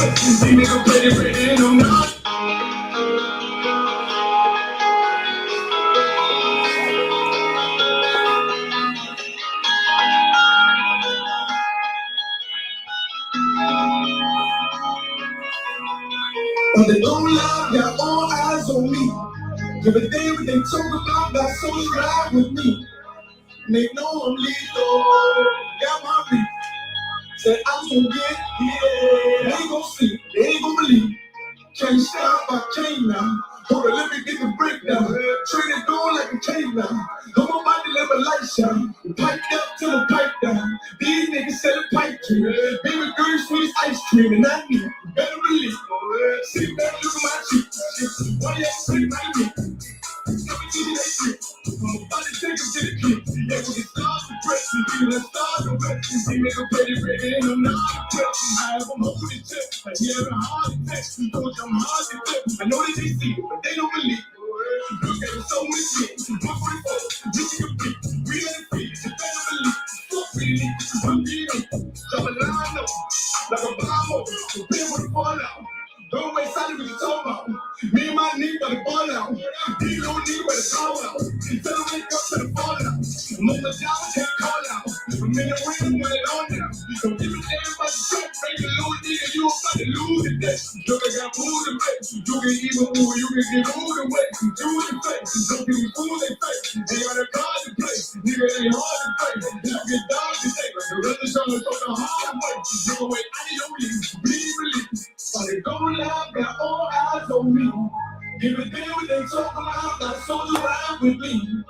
questions. These niggas ready, and I'm not. On the low line, got all eyes on me. Give a damn what they talk about, got so ride with me. And they know I'm lethal, got my beat. Said I'm gon' get, yeah. They ain't gon' see, they ain't gon' believe. Can't stop, I can't now. Hold on, let me get the breakdown. Train it going like a caveman. I'm about to let my light shine. Piped up till the pipe down. These niggas sell a pipe dream. Baby girl, sweet ice cream, and I need you better believe. Sit back, look at my cheek. Why you pretty my dick? Let me give you that shit. I'm about to take him to the kick. Yeah, when it starts to press me, let's start the rest. See nigga ready, and I'm not impressed. I have them holding tip. I hear a hard text. Told you I'm hard to flip. I know that they see it, but they don't believe. Look at so much shit. 144, bitch you can beat. We got it free, you better believe. Fuck really, I'm beating. Drop a line up, like a bomb over. Prepare for the fallout. Don't waste time with the talk about. Me and my nigga by the ball out. These little nigga by the call out. Tell them wake up to the fallout. Mama job can't call out. I'm in the ring when it on now. Don't give a damn about the truck. Break a little nigga, you about to lose it. Look, I got moved and face. You can even move, you can get moved and wait. Do it in face. Don't give me food and face. They got a card to play. Nigga ain't hard to play. You get dogs to take. The rest of y'all talk the hard way. Nigga wait, I need your leave. Believe. So they go live, got all eyes on me. Give a damn what they talk about, got soldiers ride with me.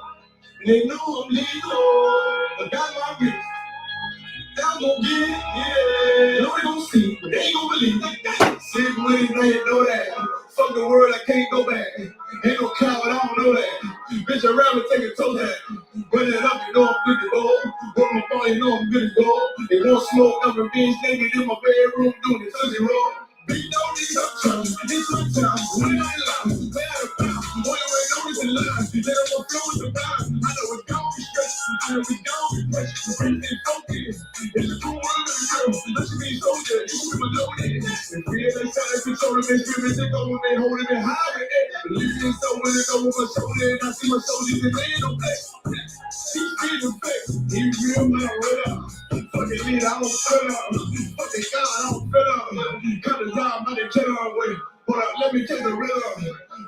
And they know I'm lethal, I got my grip. I'm gon' get it, yeah. Know they gon' see, but they ain't gon' believe it. Sick with it, they know that. Fuck the world, I can't go back. Ain't no coward, I don't know that. Bitch, I'd rather take a toe that. Run it up, you know I'm good to go. Work my phone, you know I'm good to go. They want smoke, I'm revenge, naked in my bedroom, doing it to zero. Big no need up time, it's my time. When I lie, play out of bounds. Boy, you ain't always in line. Let them go flow with the vibe. I know it's gon' be stressed. I know it's gon' be pressure. Bring it focus. It's a cool world of the girl. Let you be soldier. You can be loaded. And fear they try to control them. They screaming, they go when they holding it high. Believe in so when it go over my shoulder. And I see my soldiers and they don't play. She's feeling fake. He's real, my radar. Fucking lead, I don't feel up. Fucking God, I don't feel up. Cut the job, I didn't kill her away. Hold up, let me take the rhythm.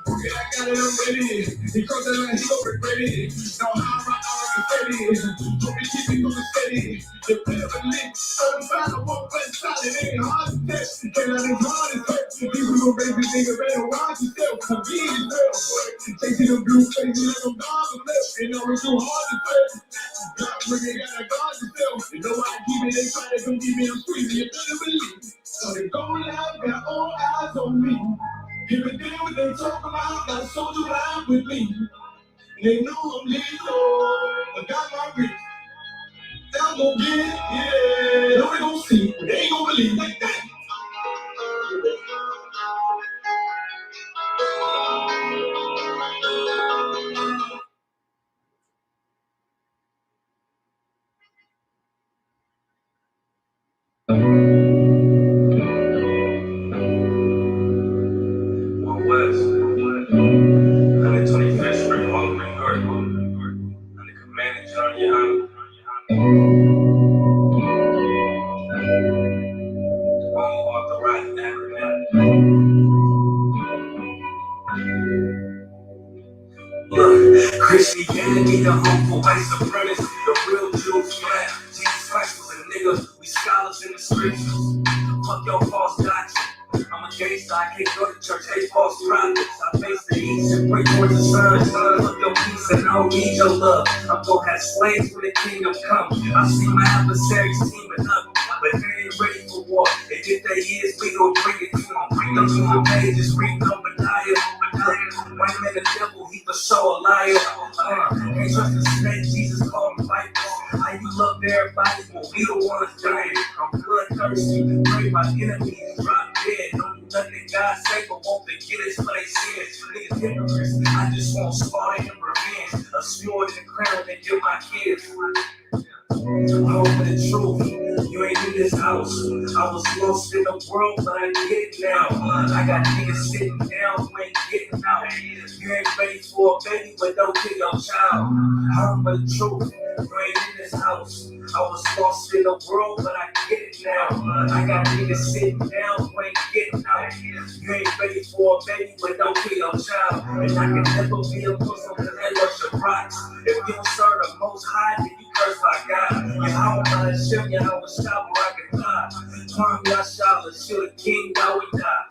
Okay, I got it, I'm ready. He crossed that line, he gon' regret it. Now how my hour is ready. Hope he keep it going steady. The pivot link, certified, I won't west side. It ain't hard to test. Can't let it hard as heck. People gon' baby nigga better watch yourself. I'm being yourself. Chasing them blue faces like I'm dogs and left. You know it's too hard to test. God, bring it, gotta guard yourself. You know I keep it, they try to come keep me, I'm squeezing. You better believe. So they go live, got all eyes on me. Give a damn what they talk about, got soldiers ride with me. And they know I'm lethal, I got my grip. I'm gon' get it, yeah. Know they gon' see, but they ain't gon' believe like that. Christianity, the humble white supremacist, the real Jews, man. Jesus Christ was a nigga, we scholars in the scriptures. Fuck your false doctrine. I'm a gangster, I can't go to church, hate false prophets. I face the east and pray towards the sun. Fuck your peace and I don't need your love. I'm gonna have slaves when the kingdom come. I see my adversaries teaming up, but they ain't ready for war. And if they is, we gon' bring it to them. Bring them to the pages, read Obadiah. White man the devil, he for sure a liar. Can't trust the snake, Jesus called him vipers. How you love everybody, but we the ones dying. I'm bloodthirsty, pray my enemies drop dead. Don't do nothing God say, but won't forget his for they sins. Niggas hypocrites, I just want slaughter and revenge. A sword and a crown and give my kids. Hope for the truth, You ain't in this house. I was lost in the world, but I get it now. I got niggas sitting down who ain't getting out. You ain't ready for a baby, but don't kill your child. I'm the truth. You ain't in this house. I was lost in the world, but I get it now. I got niggas sitting down who ain't getting out. You ain't ready for a baby, but don't kill your child. And I can never be a Muslim because I love your rocks. If you don't serve the Most High, then you curse by God. And how am I Hashem, and how was shot where I can die? Prime Yashala, should a king, now we die.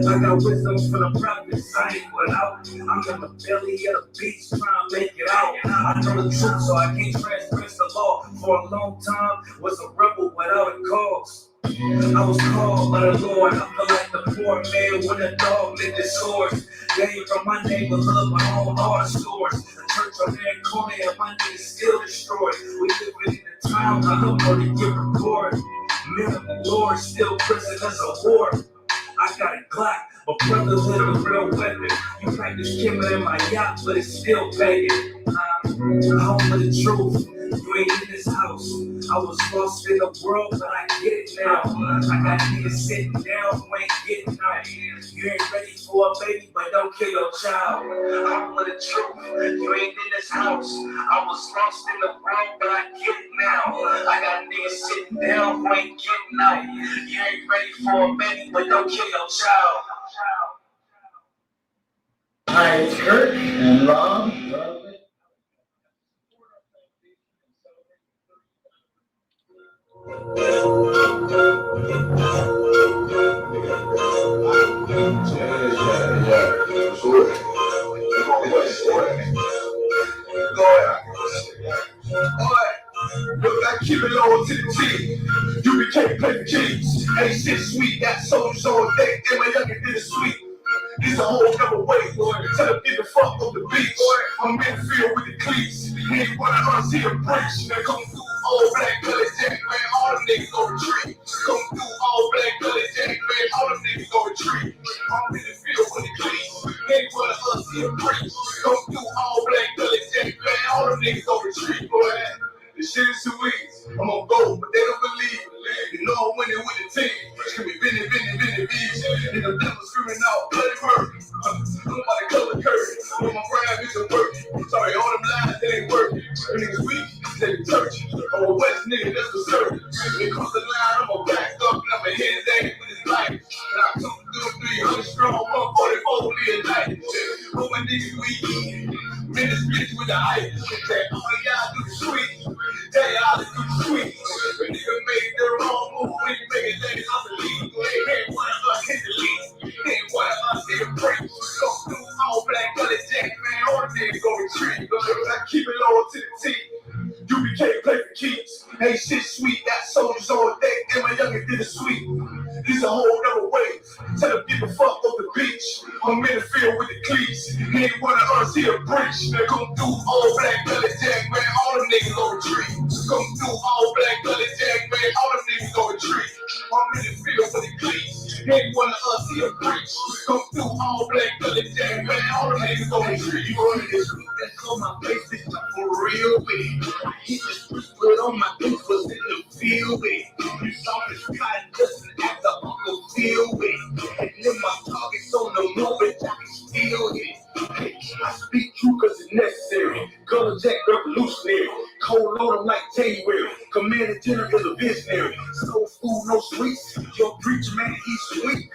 I got wisdom from the prophets, I ain't without. I'm in the belly of the beast trying to make it out. I know the truth, so I can't transgress the law. For a long time, was a rebel without a cause. I was called by the Lord. I feel like the poor man when a dog licked his swords. Gave from my neighborhood, my own hard stores. The church on that corner and my niggas still destroyed. We living in a time I don't know to get recorded. Minimum Lord still prisoners of war. I got a Glock, but brotherhood a real weapon. You practice killing in my yacht, but it's still begging. Home of the truth. You ain't in this house. I was lost in the world, but I get it now. I got niggas sitting down who ain't getting out. You ain't ready for a baby, but don't kill your child. Home of the truth. You ain't in this house. I was lost in the world, but I get it now. I got niggas sitting down who ain't getting out. You ain't ready for a baby, but don't kill your child. Hi, it's Kurt and Rob. Look, I keep it low to the T. You became play the keys. Ain't shit sweet, got soldiers on deck, and my youngin' did it sweet. It's a whole nother way, boy. Tell them get the fuck off the beach. I'm in the field with the cleats. Ain't one of us here preach. They come through all black, gully jack, man. All them niggas go retreat. Come through all black, gully jack, man. All them niggas go retreat. I'm in the field with the cleats. Ain't one of us here preach. Come through all black, gully jack, man. All them niggas go retreat, boy. This shit is too easy. I'm on gold, but they don't believe it. You know I'm winning with the team. Scream me, Benny, beach. And the devil screaming out, bloody murder. I'm about to color curtain. When my grind isn't working. Sorry, all them lines, they ain't working. Them niggas weak, they be churchy. I'm a West nigga, that's for certain. When it comes to line, I'm a back up and I'm a head down with his life. And I come through 300 strong, 144 live life. But my niggas weak. Minutes bitch with the ice. That all of y'all do the sweet. Tell y'all to do the sweet. The nigga made the wrong move when you make it that it's unbelievable. Ain't one of us hit the lead. Ain't one of us hit a break. Go through all black gully jack, man. All the niggas go retreat. I keep it low to the T. You became play for keeps. Ain't shit sweet, got soldiers on deck, and my youngin' did it sweet. This a whole nother way. Tell them get the fuck off the beach. I'm in the field with the cleats. Ain't one of us here preach. They come through all black gully jack, man. All them niggas go retreat. Come through all black gully jack, man. All them niggas go retreat. I'm in the field with the cleats. Ain't one of us here preach. Come through all black gully jack, man. All them niggas go retreat. You heard this week that's on my face, this stuff for real with it. I hit the street, put on my boots, was in the field with it. You saw this cotton just at the Uncle Phil with it. And then my targets on the moment, I can steal it. I speak true cause it's necessary. Color Jack revolutionary. Cold load them like January. Commander General is a visionary. Soul food, no sweets. Your preacher man, he's sweet.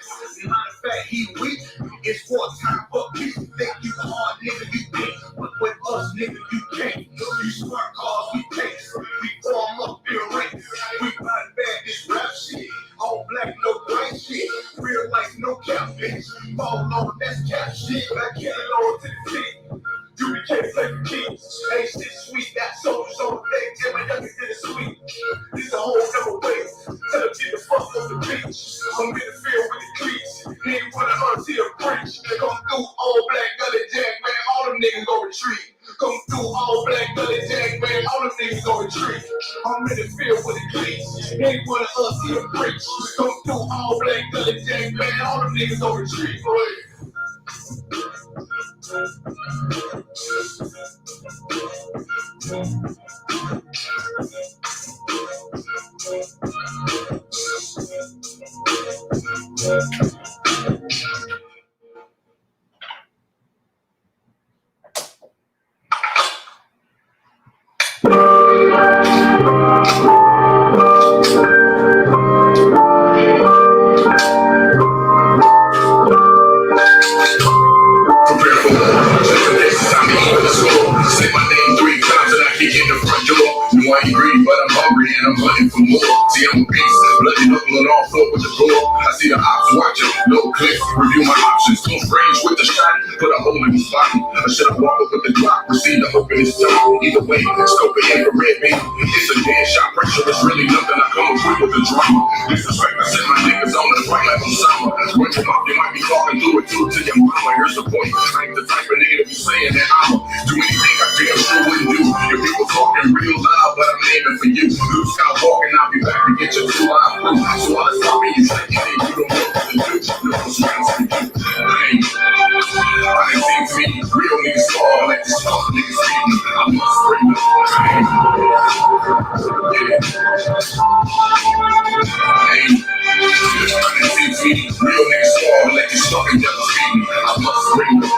Matter of fact, he weak. It's war time for peace. Think you hard, nigga, you think. But with us, nigga, you can't. You smart cars, we take. We form up in ranks. We run bad this rap shit. All black, no white shit. Real life, no cap, bitch. Fall on, that's cap shit. I can't lower to the team. You became play for keys. Ain't shit sweet, got soldiers on the deck. Tell my youngin' did it sweet. This a whole nother way. Tell them get the fuck off the beach. I'm in the field with the cleats. Ain't one of us here preach. They come through all black gully jack, man. All them niggas go retreat. Come through all black gully jack, man. All them niggas go retreat. I'm in the field with the cleats. Ain't one of us here preach. Come through all black gully jack, man. All them niggas go retreat. Say my name 3 times and I kick in the front door. No, I ain't greedy, but I'm hungry and I'm hunting for more. See, I'm a beast, bloody knuckle on all four with the door. I see the ops watching, no click, review my options. Close range with the shot, put a hole in his body. Or should I walk up with the Glock, receive the hope in his tongue? Either way, scope it infrared, baby. It's a dead shot pressure, it's really nothing. I come up with the drama. Disrespect, I send my niggas on the fight like Osama. When you up, you might be talking through it too to your mama. Here's the point, I ain't the type of nigga to be saying that I'ma do anything I damn sure wouldn't do. If people talking real loud, but I'm aiming for you. Luke Scott walking, I'll be back to get your 2 eye through. So all the stopping you think you don't know what to do. No one's trying to you. I ain't seen me, real niggas fall like this fuck niggas feed me. I must bring them. I ain't seen me, real niggas fall like this fucking devil feed me. I must bring them.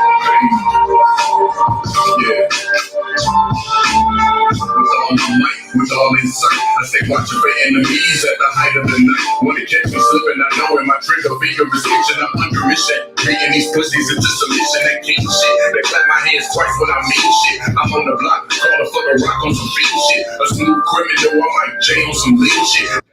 With all in sight, I stay watching for enemies at the height of the night. Wanna catch me slipping, I know in my trigger finger is itching. I'm under mission, beating these pussies into submission. That king shit, they clap my hands twice when I mean shit. I'm on the block, calling for the rock on some fiend shit. A smooth criminal, I might jail on some lean shit.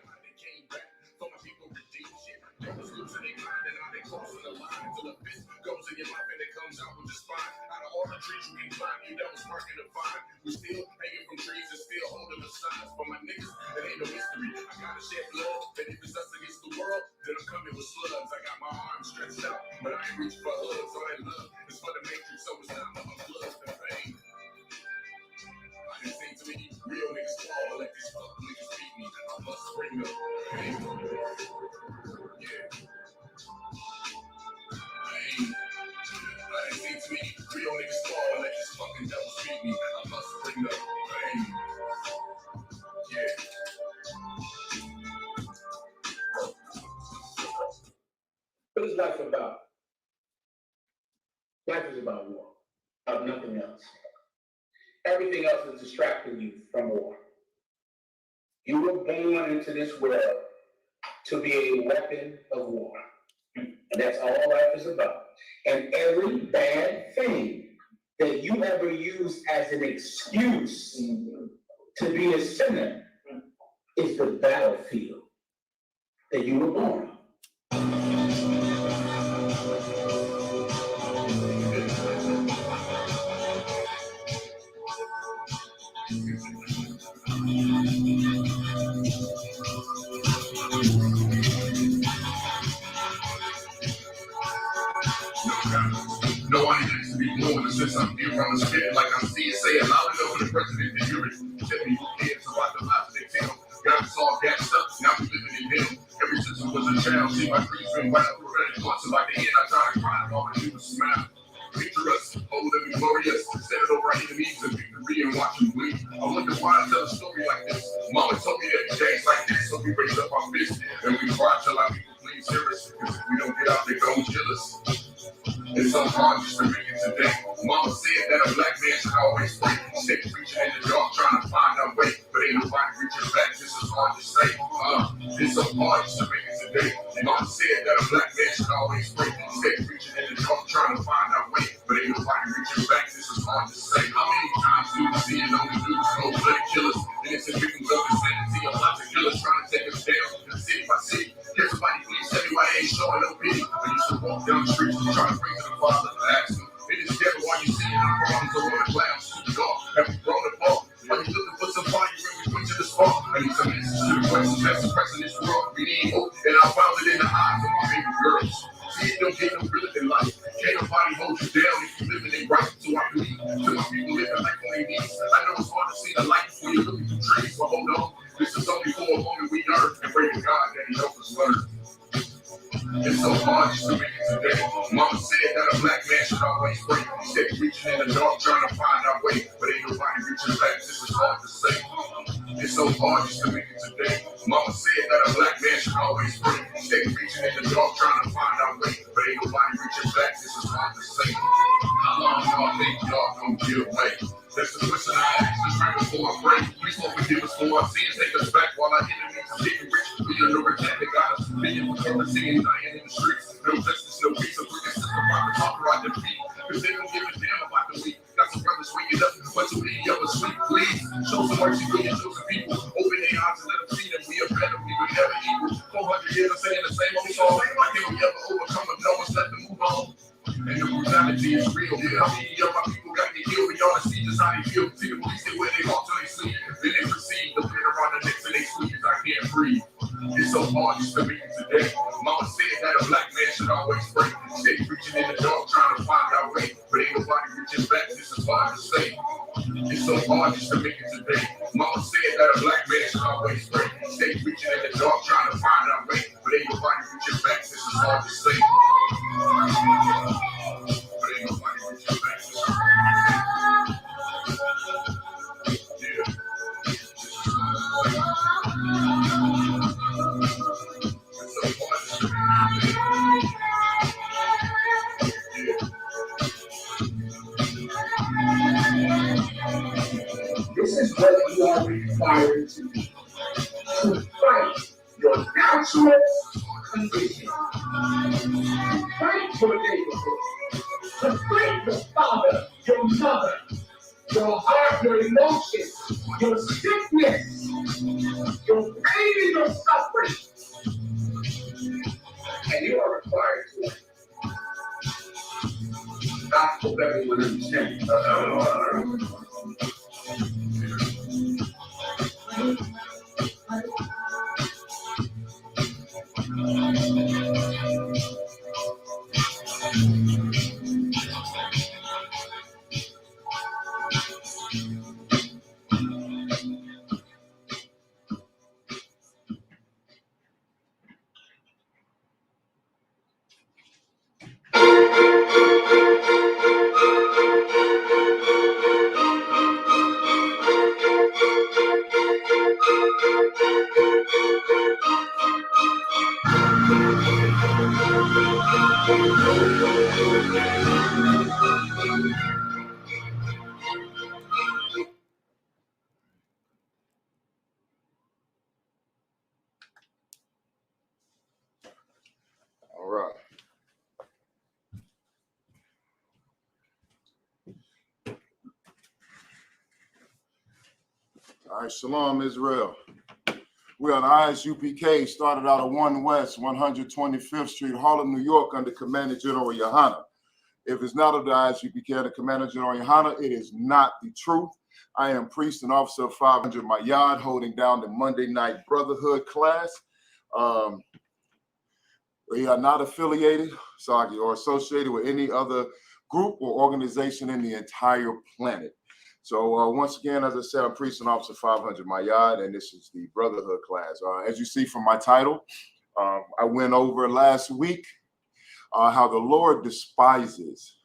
We still hanging from trees and still holding the signs for my niggas. That ain't no mystery. I gotta shed blood. And if it's us against the world, then I'm coming with slugs. I got my arms stretched out, but I ain't reaching for hugs. All that love is for the matrix, so it's not my blood and pain. I done seen too many real niggas fall like these fuck niggas beat me. I must bring them pain. Yeah. Pain. I done seen too many real niggas fall like these fucking devils beat me. I must bring them pain. Yeah. What is life about? Life is about war, about nothing else. Everything else is distracting you from war. You were born into this world to be a weapon of war. And that's all life is about. And every bad thing that you ever use as an excuse to be a sinner is the battlefield that you were born on. No one needs to be born since I'm here on the spit like I'm seeing. Say it loud enough for the president to hear it. Tell me who cares about the lives they tell. Got us all gassed up, now we living in hell. Ever since I was a child, see my dreams been wild. Prophetic thoughts about the end, I try to cry, all I do is smile. Picture us, old and glorious, set it over our enemies and victory and watch them bleed. I wonder why I tell a story like this. Mama told me that days like this, so we raise up our fists and we cry till our people please hear us. Cause if we don't get out, they gon' kill us. It's so hard just to make it today. Mama said that a black man should always pray. Stay preaching in the dark, trying to find our way. But ain't nobody reaching back, this is hard to say. It's so hard just to make it today. Mama said that a black man should always pray. Stay preaching in the dark, trying to find our way. But ain't nobody reaching back, this is hard to say. How many times do we see it on the news? Cold-blooded killers, innocent victims of insanity. A lot of killers trying to take us down, city by city. Can somebody please tell me why they ain't showing no pity? I used to walk down the street trying to bring to the Father. I asked him, it is together while you seeing our problems over the clouds to the dark. Have we grown apart? Are you looking for somebody when we went to the spark? I need some answers to the questions that's suppressing this world. We need hope, and I found it in the eyes of my baby girls. See, it don't get no realer than life. Can't nobody hold you down if you living it right. So I believe to my people living life on their knees. I know it's hard to see the light when you're looking through trees, but hold on. This is only for a moment we earn, and pray to God that He helps us learn. It's so hard just to make it today. Mama said that a black man should always pray. Stay reaching in the dark, trying to find our way. But ain't nobody reaching back, this is hard to say. It's so hard just to make it today. Mama said that a black man should always pray. Stay reaching in the dark trying to find our way, but ain't nobody reaching back. This is hard to say. How long y'all think y'all gonna give way? That's the question I ask. Just right before I pray. Please don't forgive us for our sins. Take us back while our enemies are getting rich. We are no attack that got us. Being for currency and dying in the streets. No justice, no peace. So we can system about to talk right their feet. Cause they don't give a damn about the weak. Got some brothers waking up, but to me, of a sweet. Please show some mercy for your chosen people. Open their eyes and let them see that we are better. We were never equal. 400 years of saying the same old song. Why can't we ever overcome it? No one's left to move on. And the brutality is real. How many of my people got to heal? We all see just how they feel. See the police say where they walk till they sleep. Then they proceed to pin around the necks and they squeeze. I can't breathe. It's so hard just to meet you today. Mama said that a black man should always pray. Stay preaching in the dark trying to find our way. But ain't nobody reaching back. This is hard to say. It's so hard just to make it today. Mama said that a black man should always pray. Stay preaching in the dark trying to find our way. But ain't nobody reaching back. This is hard to say. But ain't nobody reaching back. Yeah. This is what you are required to do. To fight your natural condition. Fight your neighborhood. To fight your father, your mother, your heart, your emotions, your sickness, your pain and your suffering. And you are required to. I hope everyone understands. All right. All right, Shalom, Israel. We are the Isupk, started out of 1 West, 125th Street, Harlem, New York, under Commander General Yohana. If it's not of the Isupk and the Commander General Yohana, it is not the truth. I am priest and officer of 500 Mayad, holding down the Monday night Brotherhood class. We are not affiliated, or associated with any other group or organization in the entire planet. So once again, as I said, I'm priest and officer 500 Mayad, and this is the Brotherhood class. As you see from my title, I went over last week how the Lord despises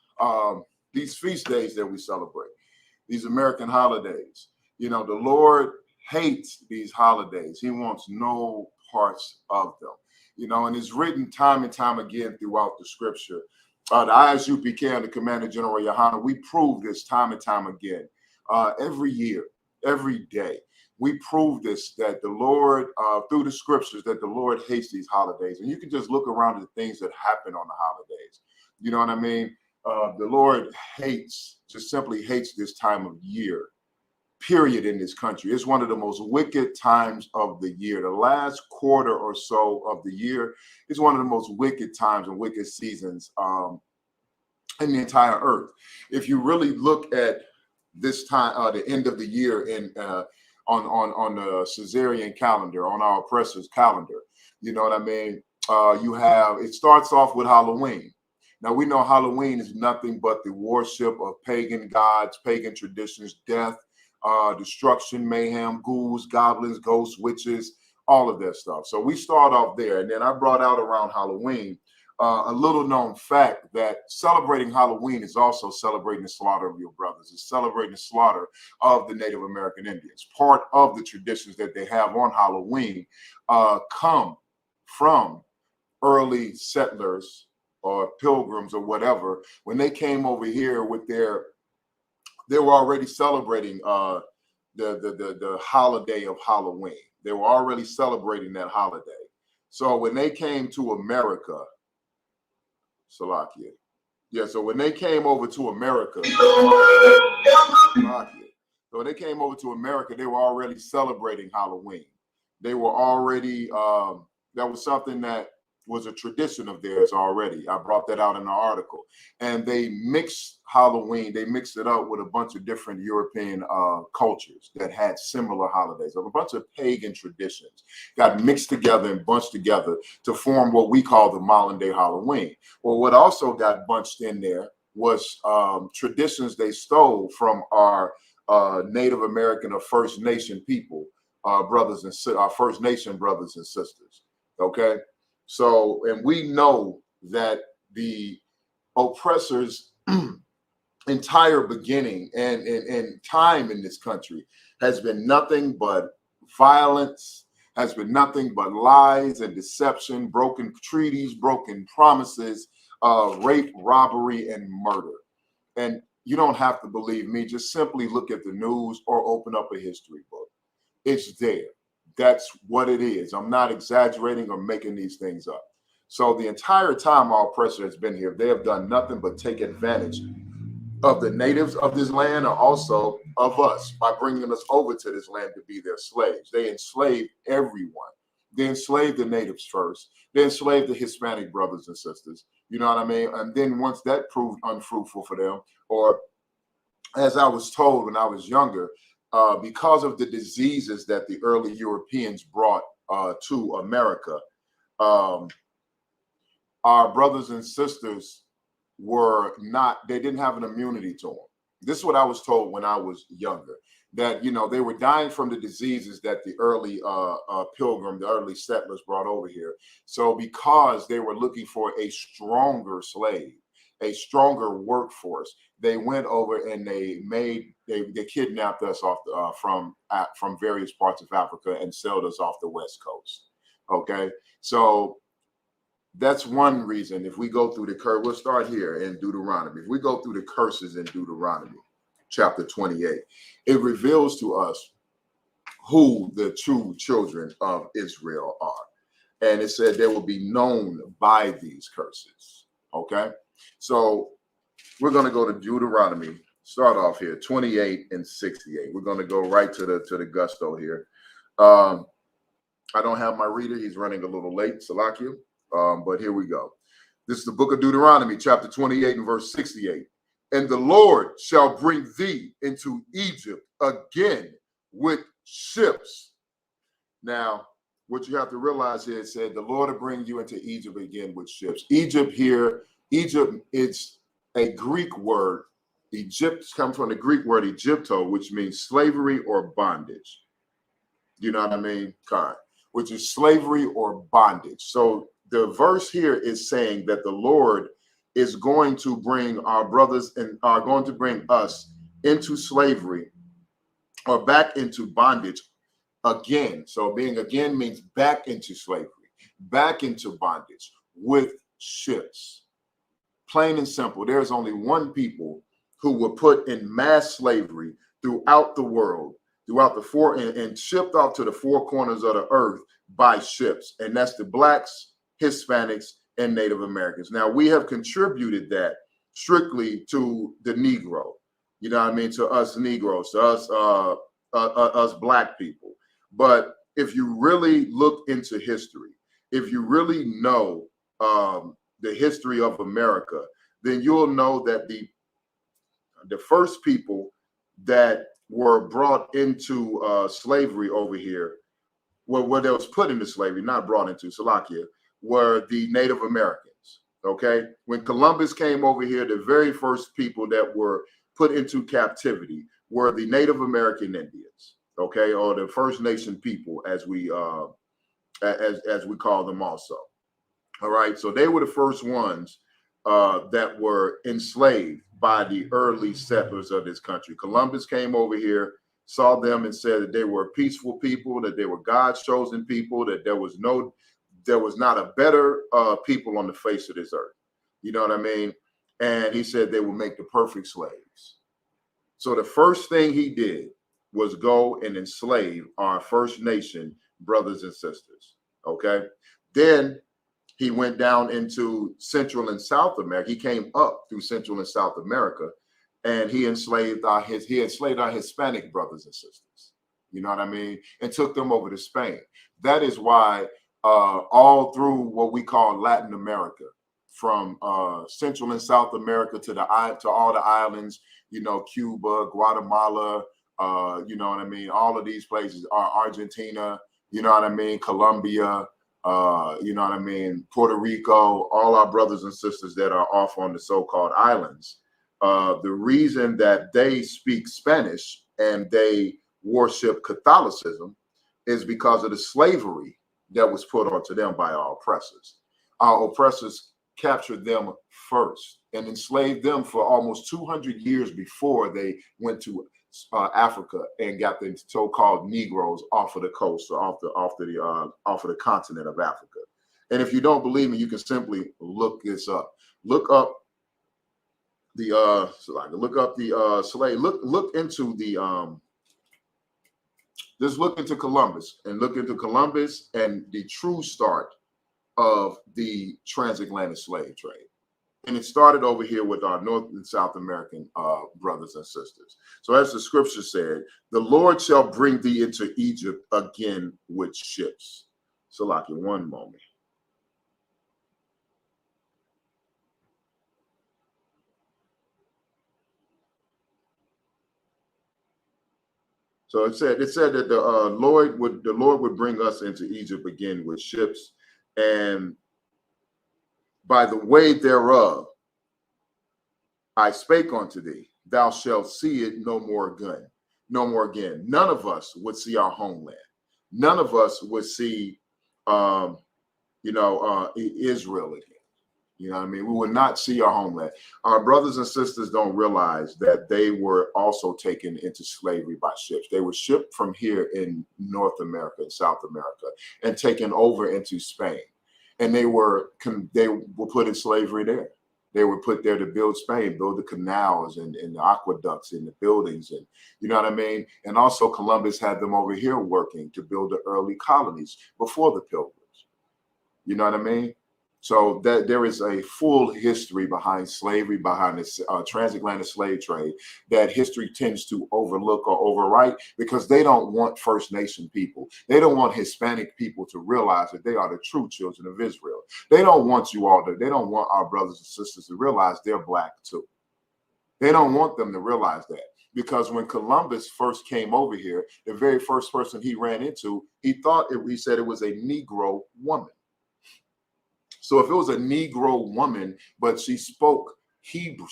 these feast days that we celebrate, these American holidays. You know, the Lord hates these holidays. He wants no parts of them. You know, and it's written time and time again throughout the scripture. The Isupk and the Commander General Yohana, we prove this time and time again. Every year, every day, we prove this, that the Lord, through the scriptures, that the Lord hates these holidays. And you can just look around at the things that happen on the holidays. You know what I mean? The Lord hates, just simply hates this time of year, period, in this country. It's one of the most wicked times of the year. The last quarter or so of the year is one of the most wicked times and wicked seasons in the entire earth. If you really look at this time, the end of the year on the Caesarean calendar, on our oppressor's calendar, you know what I mean? It starts off with Halloween. Now we know Halloween is nothing but the worship of pagan gods, pagan traditions, death, destruction, mayhem, ghouls, goblins, ghosts, witches, all of that stuff. So we start off there. And then I brought out around Halloween a little known fact that celebrating Halloween is also celebrating the slaughter of your brothers. It's celebrating the slaughter of the Native American Indians. Part of the traditions that they have on Halloween come from early settlers or pilgrims or whatever, when they came over here with they were already celebrating the holiday of Halloween. They were already celebrating that holiday. So when they came to America, Salakia. Yeah, so when they came over to America, Salakia. So when they came over to America, they were already celebrating Halloween. They were already, that was something that was a tradition of theirs already. I brought that out in the article. And they mixed Halloween, they mixed it up with a bunch of different European cultures that had similar holidays. A bunch of pagan traditions got mixed together and bunched together to form what we call the modern day Halloween. Well, what also got bunched in there was traditions they stole from our Native American or First Nation people, brothers and our First Nation brothers and sisters. Okay. So, and we know that the oppressors' entire beginning and time in this country has been nothing but violence, has been nothing but lies and deception, broken treaties, broken promises, rape, robbery, and murder. And you don't have to believe me. Just simply look at the news or open up a history book. It's there. That's what it is. I'm not exaggerating or making these things up. So the entire time our oppressor has been here, they have done nothing but take advantage of the natives of this land, or also of us, by bringing us over to this land to be their slaves. They enslaved everyone. They enslaved the natives first. They enslaved the Hispanic brothers and sisters. You know what I mean? And then once that proved unfruitful for them, or as I was told when I was younger, because of the diseases that the early Europeans brought to America, our brothers and sisters they didn't have an immunity to them. This is what I was told when I was younger, that, you know, they were dying from the diseases that the early the early settlers brought over here. So because they were looking for a stronger slave, a stronger workforce, they went over and they kidnapped us off from various parts of Africa and sold us off the West Coast. Okay, so that's one reason. If we go through the curse, we'll start here in Deuteronomy. If we go through the curses in Deuteronomy, chapter 28, it reveals to us who the true children of Israel are. And it said they will be known by these curses. Okay, so we're going to go to Deuteronomy, start off here, 28 and 68. We're going to go right to the gusto here. I don't have my reader. He's running a little late, Salakia. But here we go. This is the book of Deuteronomy, chapter 28 and verse 68. And the Lord shall bring thee into Egypt again with ships. Now, what you have to realize here, it said the Lord will bring you into Egypt again with ships. Egypt is a Greek word. Egypt comes from the Greek word Egypto, which means slavery or bondage. You know what I mean? Kind, which is slavery or bondage. So the verse here is saying that the Lord is going to bring our brothers and are going to bring us into slavery or back into bondage again. So being again means back into slavery, back into bondage with ships. Plain and simple. There's only one people who were put in mass slavery throughout the world, throughout the four, and shipped off to the four corners of the earth by ships. And that's the blacks, Hispanics, and Native Americans. Now, we have contributed that strictly to the Negro, you know what I mean, to us Negroes, to us black people. But if you really look into history, if you really know the history of America, then you'll know that the first people that were brought into slavery over here, where they was put into slavery, not brought into, Salakia, were the Native Americans. Okay, when Columbus came over here, the very first people that were put into captivity were the Native American Indians. Okay, or the First Nation people, as we call them, also. All right, so they were the first ones that were enslaved by the early settlers of this country. Columbus came over here, saw them, and said that they were peaceful people, that they were God's chosen people, that there was no there was not a better people on the face of this earth. You know what I mean? And he said they will make the perfect slaves. So the first thing he did was go and enslave our First Nation brothers and sisters. Okay. Then he went down into Central and South America. He came up through Central and South America, and he enslaved our Hispanic brothers and sisters. You know what I mean? And took them over to Spain. That is why all through what we call Latin America, from Central and South America to all the islands, you know, Cuba, Guatemala, you know what I mean? All of these places are Argentina, you know what I mean? Colombia, you know what I mean? Puerto Rico, all our brothers and sisters that are off on the so-called islands. The reason that they speak Spanish and they worship Catholicism is because of the slavery that was put onto them by our oppressors. Our oppressors captured them first and enslaved them for almost 200 years before they went to Africa and got the so-called Negroes off of the coast or off of the continent of Africa. And if you don't believe me, you can simply look this up. Look up the slave. Look into the just look into Columbus and the true start of the transatlantic slave trade. And it started over here with our North and South American brothers and sisters. So as the scripture said, the Lord shall bring thee into Egypt again with ships. So like in one moment. So it said that the Lord would bring us into Egypt again with ships, and by the way thereof I spake unto thee, thou shalt see it no more again. None of us would see our homeland. None of us would see, Israel again. You know what I mean? We would not see our homeland. Our brothers and sisters don't realize that they were also taken into slavery by ships. They were shipped from here in North America and South America and taken over into Spain. And they were put in slavery there. They were put there to build Spain, build the canals and the aqueducts and the buildings, and you know what I mean? And also Columbus had them over here working to build the early colonies before the Pilgrims. You know what I mean? So that there is a full history behind slavery, behind this transatlantic slave trade that history tends to overlook or overwrite because they don't want First Nation people. They don't want Hispanic people to realize that they are the true children of Israel. They don't want they don't want our brothers and sisters to realize they're black too. They don't want them to realize that. Because when Columbus first came over here, the very first person he ran into, he said it was a Negro woman. So if it was a Negro woman, but she spoke Hebrew,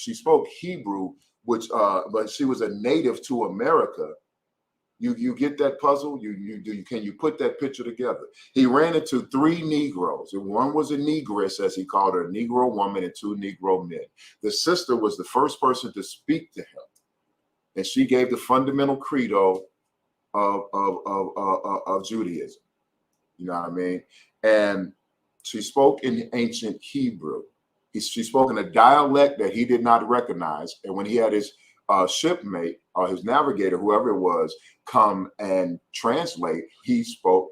which but she was a native to America. You get that puzzle? Can you put that picture together? He ran into 3 Negroes. One was a Negress, as he called her, a Negro woman, and 2 Negro men. The sister was the first person to speak to him, and she gave the fundamental credo of Judaism. You know what I mean? And she spoke in ancient Hebrew. She spoke in a dialect that he did not recognize. And when he had his shipmate or his navigator, whoever it was, come and translate, it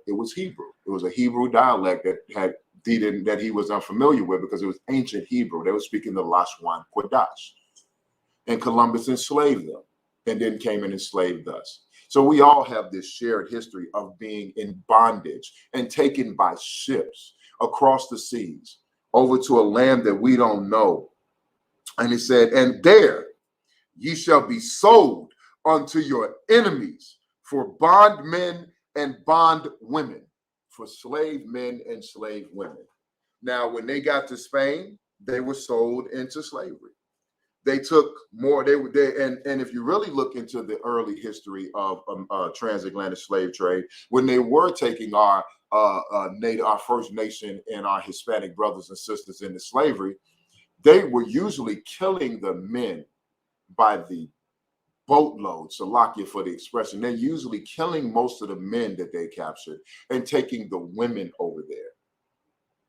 was Hebrew. It was a Hebrew dialect that he was unfamiliar with because it was ancient Hebrew. They were speaking the Lashwan Kodash. And Columbus enslaved them and then came and enslaved us. So we all have this shared history of being in bondage and taken by ships across the seas over to a land that we don't know. And he said, and there ye shall be sold unto your enemies for bondmen and bondwomen, for slave men and slave women. Now, when they got to Spain, they were sold into slavery. They took more, and if you really look into the early history of transatlantic slave trade, when they were taking our First Nation and our Hispanic brothers and sisters into slavery, they were usually killing the men by the boatload, Salakia for the expression. They're usually killing most of the men that they captured and taking the women over there.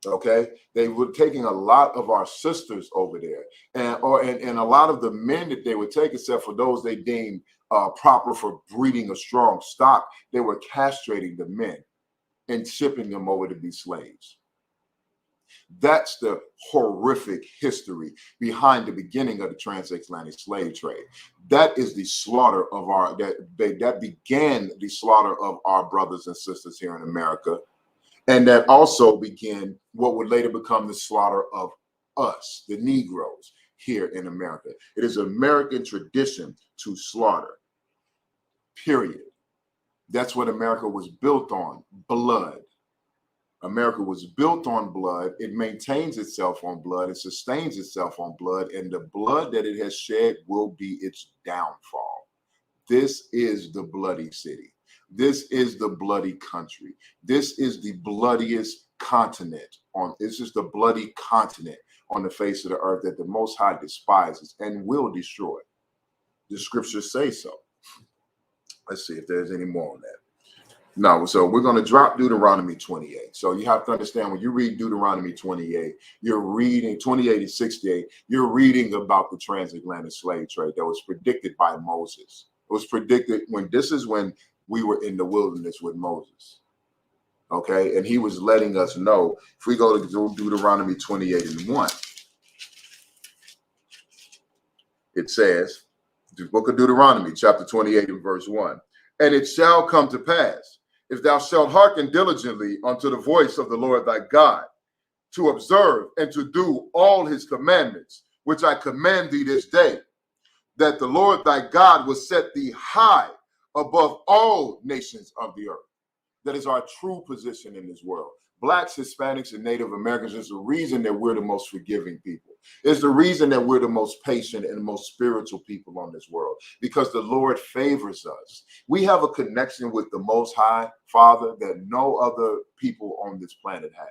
Okay, they were taking a lot of our sisters over there, and a lot of the men that they would take, except for those they deemed proper for breeding a strong stock, they were castrating the men and shipping them over to be slaves. That's the horrific history behind the beginning of the transatlantic slave trade. That is the slaughter of that began the slaughter of our brothers and sisters here in America. And that also began what would later become the slaughter of us, the Negroes, here in America. It is American tradition to slaughter, period. That's what America was built on, blood. America was built on blood. It maintains itself on blood. It sustains itself on blood. And the blood that it has shed will be its downfall. This is the bloody city. This is the bloody country. This is the bloodiest continent this is the bloody continent on the face of the earth that the Most High despises and will destroy. The scriptures say so. Let's see if there's any more on that. No, so we're going to drop Deuteronomy 28. So you have to understand, when you read Deuteronomy 28, you're reading 28 and 68, you're reading about the transatlantic slave trade that was predicted by Moses. It was predicted when we were in the wilderness with Moses. Okay, and he was letting us know. If we go to Deuteronomy 28 and 1, it says, the book of Deuteronomy, chapter 28 and verse 1, and it shall come to pass, if thou shalt hearken diligently unto the voice of the Lord thy God, to observe and to do all his commandments, which I command thee this day, that the Lord thy God will set thee high above all nations of the earth. That is our true position in this world. Blacks, Hispanics, and Native Americans is the reason that we're the most forgiving people. It's the reason that we're the most patient and the most spiritual people on this world, because the Lord favors us. We have a connection with the Most High Father that no other people on this planet have.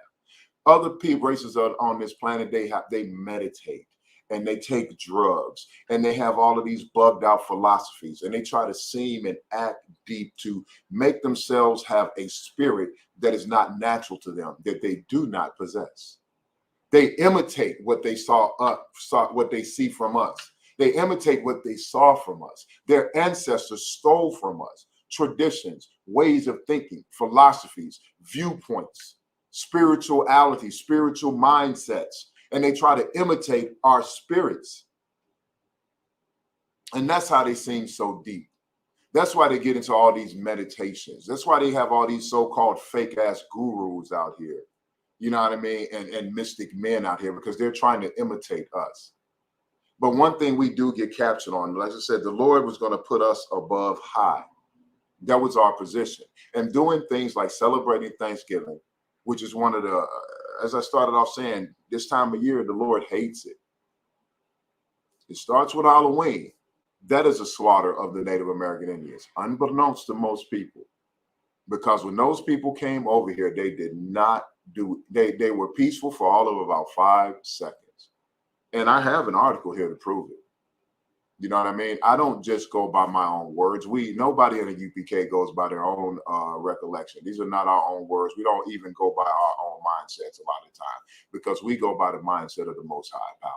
Other people, races on this planet, they meditate and they take drugs and they have all of these bugged out philosophies, and they try to seem and act deep to make themselves have a spirit that is not natural to them, that they do not possess. They imitate what they what they see from us. They imitate what they saw from us. Their ancestors stole from us traditions, ways of thinking, philosophies, viewpoints, spirituality, spiritual mindsets, and they try to imitate our spirits. And that's how they seem so deep. That's why they get into all these meditations. That's why they have all these so-called fake-ass gurus out here, you know what I mean, and mystic men out here, because they're trying to imitate us. But one thing we do get captured on, like I said, the Lord was going to put us above high. That was our position. And doing things like celebrating Thanksgiving, which is one of the, as I started off saying, this time of year, the Lord hates it. It starts with Halloween. That is a slaughter of the Native American Indians, unbeknownst to most people. Because when those people came over here, they did not do, they were peaceful for all of about 5 seconds. And I have an article here to prove it. You know what I mean? I don't just go by my own words. Nobody in the UPK goes by their own recollection. These are not our own words. We don't even go by our own mindsets a lot of the time, because we go by the mindset of the Most High Power.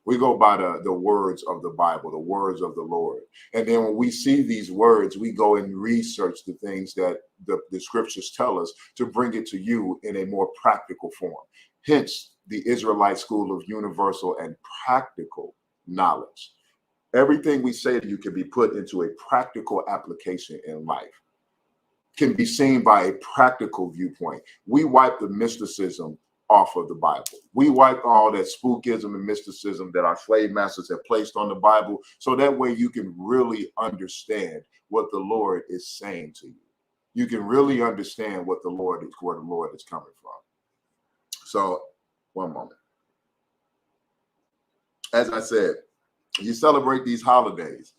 We go by the words of the Bible, the words of the Lord. And then when we see these words, we go and research the things that the scriptures tell us to bring it to you in a more practical form. Hence, the Israelite school of universal and practical knowledge. Everything we say to you can be put into a practical application in life, can be seen by a practical viewpoint. We wipe the mysticism off of the Bible. We wipe all that spookism and mysticism that our slave masters have placed on the Bible, so that way you can really understand what the Lord is saying to you. You can really understand where the Lord is coming from. So, one moment. As I said, you celebrate these holidays,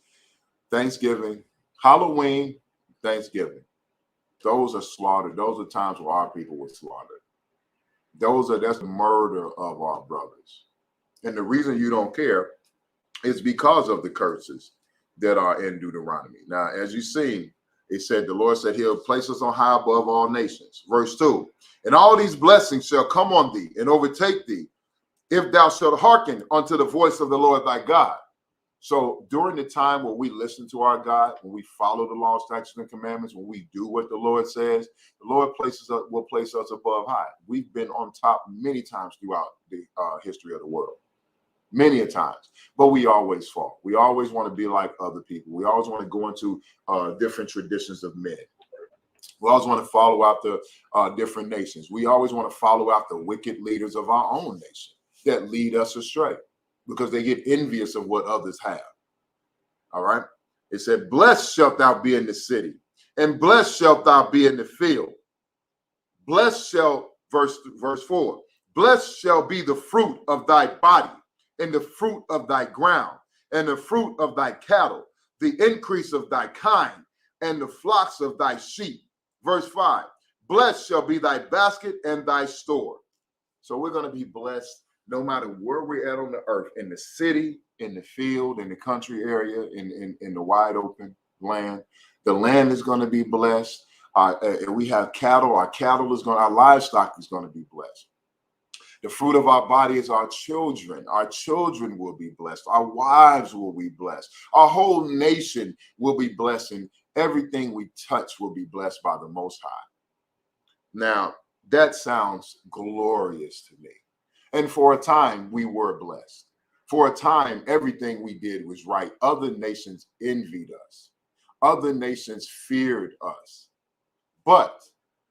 Thanksgiving, Halloween, Thanksgiving. Those are slaughtered. Those are times where our people were slaughtered. That's the murder of our brothers. And the reason you don't care is because of the curses that are in Deuteronomy. Now, as you see, It said, the Lord said he'll place us on high above all nations. Verse 2, and all these blessings shall come on thee and overtake thee, if thou shalt hearken unto the voice of the Lord thy God. So during the time when we listen to our God, when we follow the law, statutes, and commandments, when we do what the Lord says, the Lord will place us above high. We've been on top many times throughout the history of the world, many a times, but we always fall. We always want to be like other people. We always want to go into different traditions of men. We always want to follow out the different nations. We always want to follow out the wicked leaders of our own nation that lead us astray, because they get envious of what others have. All right. It said, blessed shalt thou be in the city, and blessed shalt thou be in the field. Blessed shall, verse 4, blessed shall be the fruit of thy body, and the fruit of thy ground, and the fruit of thy cattle, the increase of thy kind, and the flocks of thy sheep. Verse 5, blessed shall be thy basket and thy store. So we're going to be blessed no matter where we're at on the earth, in the city, in the field, in the country area, in the wide open land. The land is going to be blessed. We have cattle. Our livestock is going to be blessed. The fruit of our body is our children. Our children will be blessed. Our wives will be blessed. Our whole nation will be blessed, and everything we touch will be blessed by the Most High. Now, that sounds glorious to me. And for a time, we were blessed. For a time, everything we did was right. Other nations envied us. Other nations feared us. But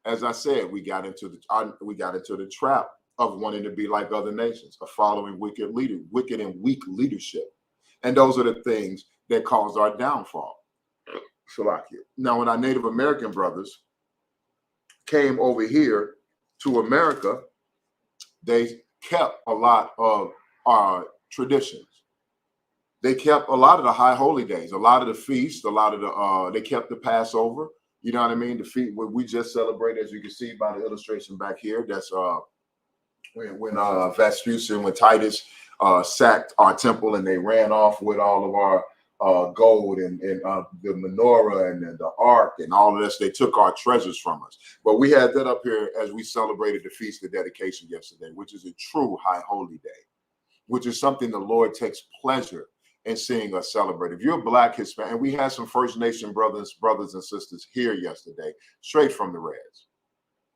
as I said, we got into the trap of wanting to be like other nations, of following wicked and weak leadership. And those are the things that caused our downfall. Now, when our Native American brothers came over here to America, they kept a lot of our traditions. They kept a lot of the high holy days, a lot of the feasts, they kept the Passover. You know what I mean? The feast we just celebrated, as you can see by the illustration back here. That's when Vespucci and when Titus sacked our temple, and they ran off with all of our gold and the menorah and the ark and all of this. They took our treasures from us. But we had that up here as we celebrated the Feast of Dedication yesterday, which is a true high holy day, which is something the Lord takes pleasure in seeing us celebrate. If you're Black, Hispanic, and we had some First Nation brothers and sisters here yesterday, straight from the Reds.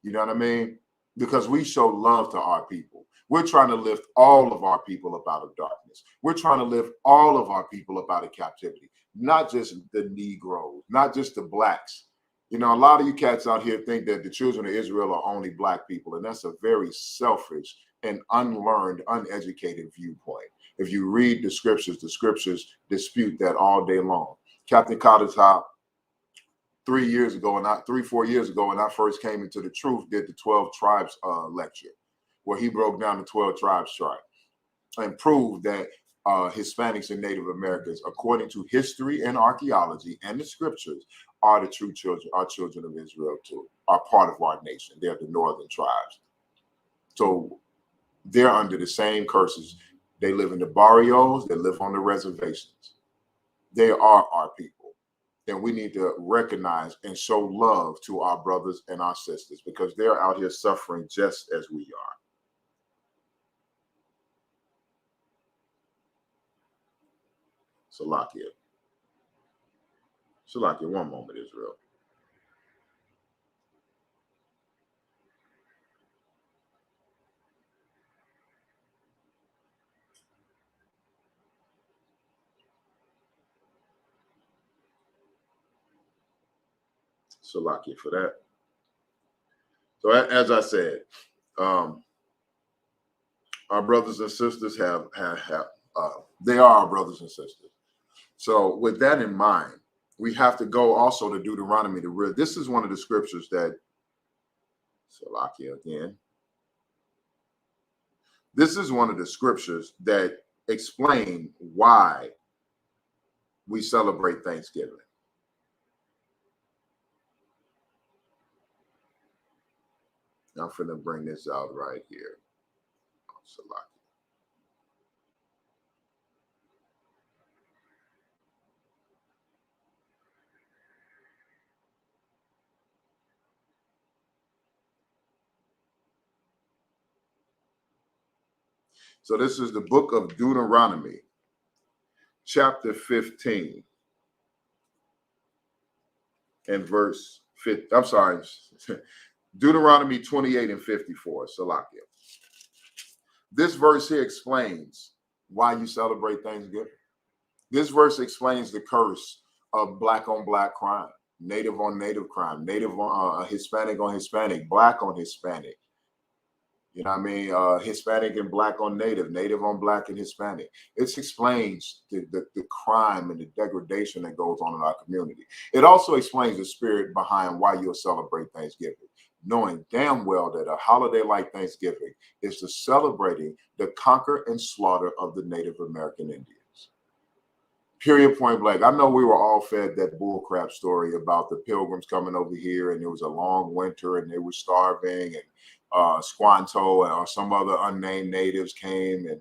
You know what I mean? Because we show love to our people. We're trying to lift all of our people up out of darkness. We're trying to lift all of our people up out of captivity, not just the Negroes, not just the Blacks. You know, a lot of you cats out here think that the children of Israel are only Black people, and that's a very selfish and unlearned, uneducated viewpoint. If you read the scriptures dispute that all day long. Captain Cottertop, 3 years ago, 4 years ago, when I first came into the truth, did the 12 tribes lecture, where he broke down the 12 tribes chart and proved that Hispanics and Native Americans, according to history and archaeology and the scriptures, are the true children, our children of Israel too, are part of our nation. They're the northern tribes. So they're under the same curses. They live in the barrios, they live on the reservations. They are our people. Then we need to recognize and show love to our brothers and our sisters, because they're out here suffering just as we are. Salakia, one moment, Israel. Salakia for that. So as I said, our brothers and sisters they are our brothers and sisters. So with that in mind, we have to go also to Deuteronomy. This is one of the scriptures that, Salakia again. This is one of the scriptures that explain why we celebrate Thanksgiving. I'm finna bring this out right here. Salakia. So this is the book of Deuteronomy, chapter 15 and verse 50. I'm sorry, Deuteronomy 28 and 54, Salakia. This verse here explains why you celebrate Thanksgiving. This verse explains the curse of black on black crime, native on native crime, native on Hispanic on Hispanic, black on Hispanic. You know what I mean? Hispanic and black on native, native on black and Hispanic. It explains the crime and the degradation that goes on in our community. It also explains the spirit behind why you'll celebrate Thanksgiving, knowing damn well that a holiday like Thanksgiving is the celebrating the conquer and slaughter of the Native American Indians. Period, point blank. I know we were all fed that bullcrap story about the pilgrims coming over here and it was a long winter and they were starving, and Squanto or some other unnamed natives came and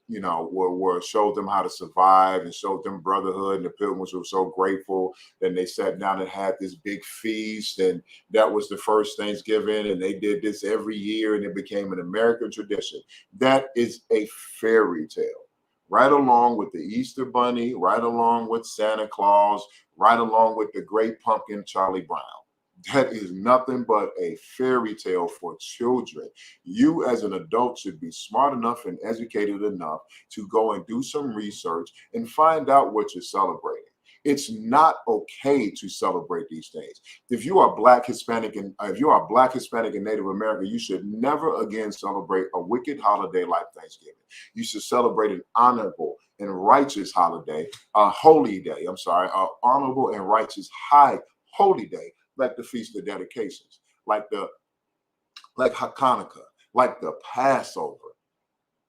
were showed them how to survive and showed them brotherhood, and the pilgrims were so grateful. Then they sat down and had this big feast, and that was the first Thanksgiving, and they did this every year, and it became an American tradition. That is a fairy tale. Right along with the Easter Bunny, right along with Santa Claus, right along with the Great Pumpkin, Charlie Brown. That is nothing but a fairy tale for children. You as an adult should be smart enough and educated enough to go and do some research and find out what you're celebrating. It's not okay to celebrate these things. If you are Black, Hispanic, and Native American, you should never again celebrate a wicked holiday like Thanksgiving. You should celebrate an honorable and righteous holiday, honorable and righteous high holy day, like the Feast of Dedications, like Hanukkah, like the Passover.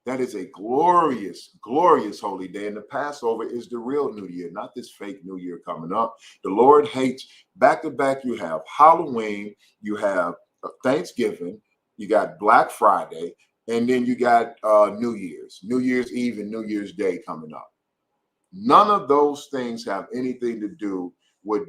That is a glorious, glorious holy day. And the Passover is the real New Year, not this fake New Year coming up. The Lord hates back to back. You have Halloween, you have Thanksgiving, you got Black Friday, and then you got New Year's Eve and New Year's Day coming up. None of those things have anything to do with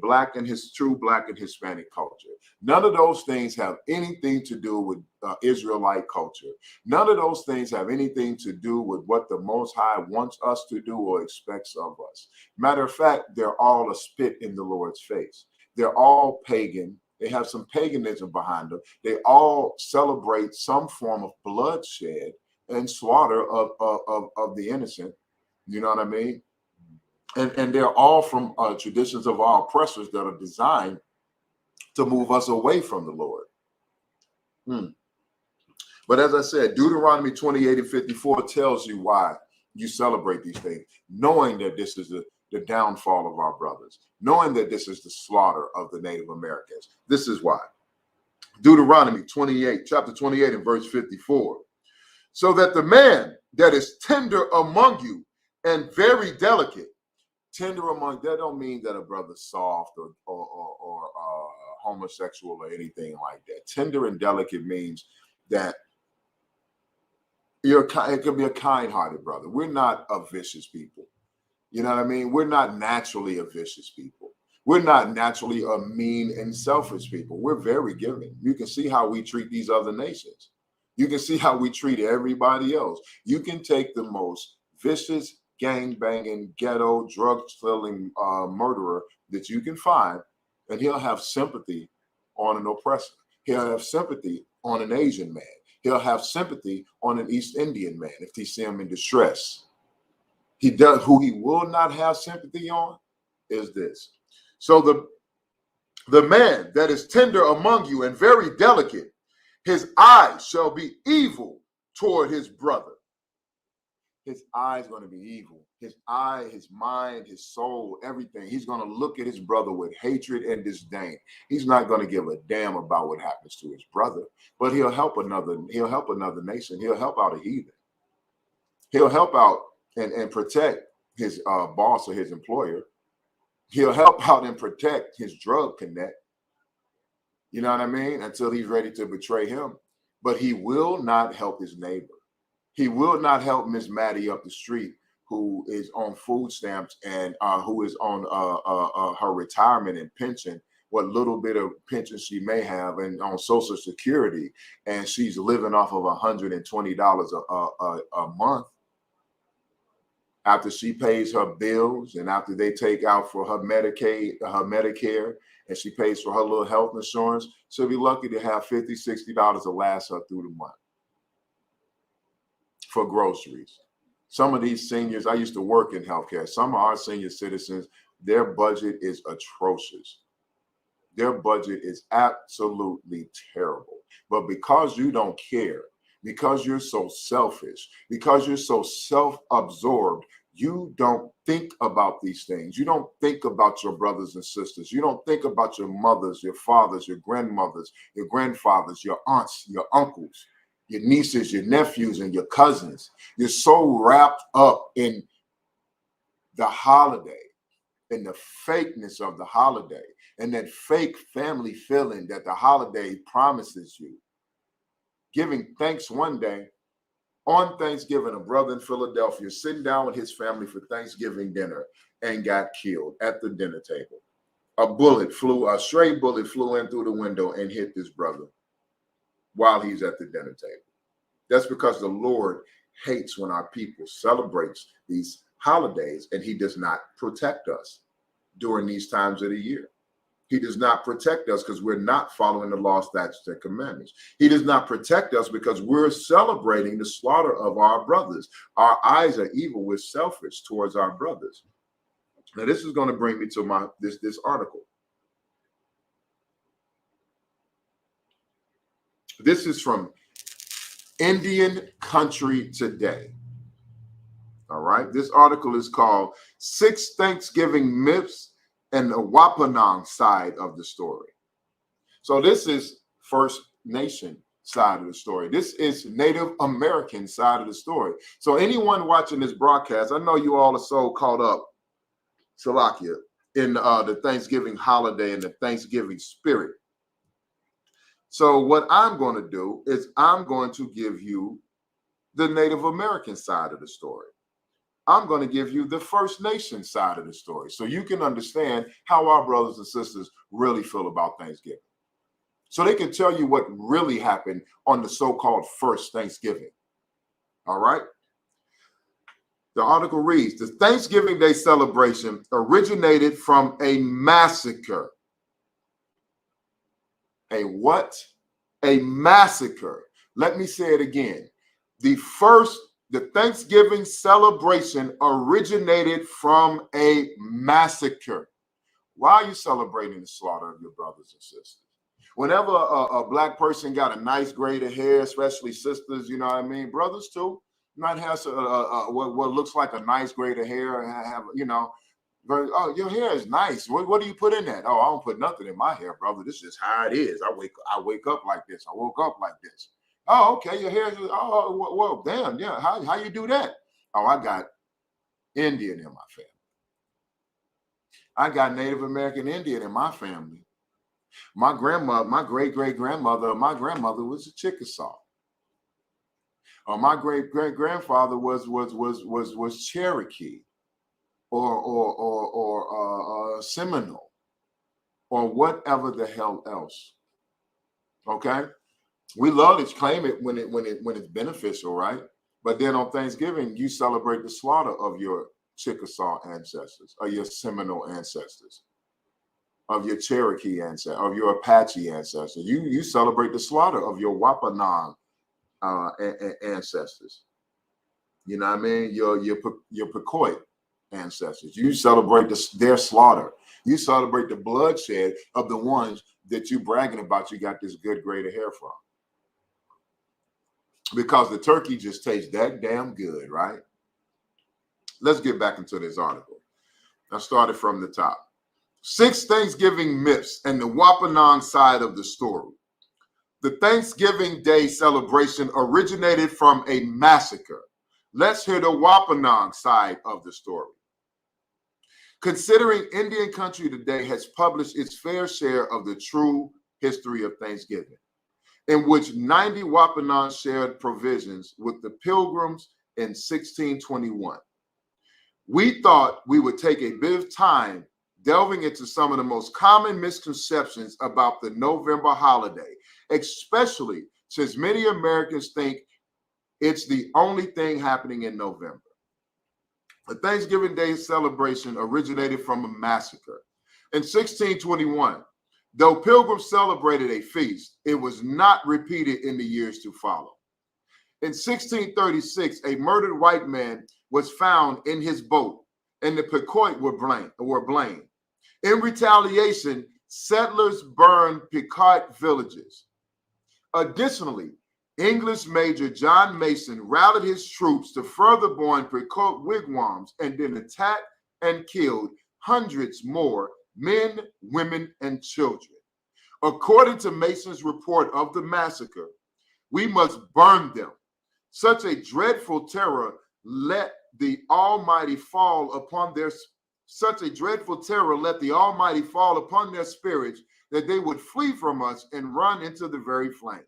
true Black and Hispanic culture. None of those things have anything to do with Israelite culture. None of those things have anything to do with what the Most High wants us to do or expects of us. Matter of fact, they're all a spit in the Lord's face. They're all pagan. They have some paganism behind them. They all celebrate some form of bloodshed and slaughter of the innocent. You know what I mean? And they're all from traditions of our oppressors that are designed to move us away from the Lord. But as I said, Deuteronomy 28 and 54 tells you why you celebrate these things, knowing that this is the downfall of our brothers, knowing that this is the slaughter of the Native Americans. This is why. Deuteronomy 28, chapter 28 and verse 54. So that the man that is tender among you and very delicate, tender among, that don't mean that a brother's soft or homosexual or anything like that. Tender and delicate means that it could be a kind-hearted brother. We're not a vicious people. You know what I mean? We're not naturally a vicious people. We're not naturally a mean and selfish people. We're very giving. You can see how we treat these other nations. You can see how we treat everybody else. You can take the most vicious, gang-banging, ghetto, drug-stealing murderer that you can find, and he'll have sympathy on an oppressor. He'll have sympathy on an Asian man. He'll have sympathy on an East Indian man if he see him in distress. Who he will not have sympathy on is this. So the man that is tender among you and very delicate, his eyes shall be evil toward his brother. His eyes going to be evil. His eye, his mind, his soul, everything. He's going to look at his brother with hatred and disdain. He's not going to give a damn about what happens to his brother, but he'll help another nation. He'll help out a heathen. He'll help out and protect his boss or his employer. He'll help out and protect his drug connect. You know what I mean? Until he's ready to betray him. But he will not help his neighbor. He will not help Miss Maddie up the street who is on food stamps and who is on her retirement and pension what little bit of pension she may have and on Social Security, and she's living off of $120 a month, after she pays her bills and after they take out for her Medicaid, her Medicare, and she pays for her little health insurance, she'll be lucky to have $50, $60 to last her through the month for groceries. Some of these seniors, I used to work in healthcare, some of our senior citizens, their budget is atrocious. Their budget is absolutely terrible. But because you don't care, because you're so selfish, because you're so self-absorbed, you don't think about these things. You don't think about your brothers and sisters. You don't think about your mothers, your fathers, your grandmothers, your grandfathers, your aunts, your uncles, your nieces, your nephews, and your cousins. You're so wrapped up in the holiday, in the fakeness of the holiday, and that fake family feeling that the holiday promises you. Giving thanks one day. On Thanksgiving, a brother in Philadelphia sitting down with his family for Thanksgiving dinner and got killed at the dinner table. A stray bullet flew in through the window and hit this brother while he's at the dinner table. That's because the Lord hates when our people celebrates these holidays and he does not protect us during these times of the year. He does not protect us because we're not following the law, statutes, and commandments. He does not protect us because we're celebrating the slaughter of our brothers. Our eyes are evil. We're selfish towards our brothers. Now, this is going to bring me to this article. This is from Indian Country Today. All right. This article is called 6 Thanksgiving Myths and the Wapanang side of the story. So this is First Nation side of the story. This is Native American side of the story. So anyone watching this broadcast, I know you all are so caught up, Salakia, in the Thanksgiving holiday and the Thanksgiving spirit. So what I'm going to do is I'm going to give you the Native American side of the story. I'm going to give you the First Nation side of the story so you can understand how our brothers and sisters really feel about Thanksgiving. So they can tell you what really happened on the so-called first Thanksgiving. All right? The article reads, the Thanksgiving Day celebration originated from a massacre. A what? A massacre. Let me say it again. The Thanksgiving celebration originated from a massacre. Why are you celebrating the slaughter of your brothers and sisters? Whenever a black person got a nice grade of hair, especially sisters, you know what I mean? Brothers too, might have what looks like a nice grade of hair, have, you know, oh, your hair is nice. What do you put in that? Oh, I don't put nothing in my hair, brother. This is how it is. I wake up like this. I woke up like this. Oh, okay, your hair is, oh, well, damn, yeah, how you do that? Oh, I got Indian in my family. I got Native American Indian in my family. My grandmother, my great-great-grandmother, my grandmother was a Chickasaw. My great-great-grandfather was Cherokee or Seminole or whatever the hell else. Okay? We love to claim it when it's beneficial, right? But then on Thanksgiving, you celebrate the slaughter of your Chickasaw ancestors, or your Seminole ancestors, of your Cherokee ancestors, of your Apache ancestors. You celebrate the slaughter of your Wapanang ancestors. You know what I mean? Your Pequot ancestors. You celebrate their slaughter. You celebrate the bloodshed of the ones that you bragging about you got this good grade of hair from. Because the turkey just tastes that damn good, right? Let's get back into this article. I started from the top. 6 Thanksgiving myths and the Wapanang side of the story. The Thanksgiving Day celebration originated from a massacre. Let's hear the Wapanang side of the story. Considering Indian Country Today has published its fair share of the true history of Thanksgiving, in which 90 Wapanang shared provisions with the Pilgrims in 1621. We thought we would take a bit of time delving into some of the most common misconceptions about the November holiday, especially since many Americans think it's the only thing happening in November. The Thanksgiving Day celebration originated from a massacre. In 1621, though pilgrims celebrated a feast, it was not repeated in the years to follow. In 1636, a murdered white man was found in his boat, and the Pequot were blamed. In retaliation, settlers burned Pequot villages. Additionally, English Major John Mason rallied his troops to further burn Pequot wigwams and then attacked and killed hundreds more men, women, and children. According to Mason's report of the massacre, we must burn them. Such a dreadful terror let the Almighty fall upon their spirits that they would flee from us and run into the very flames.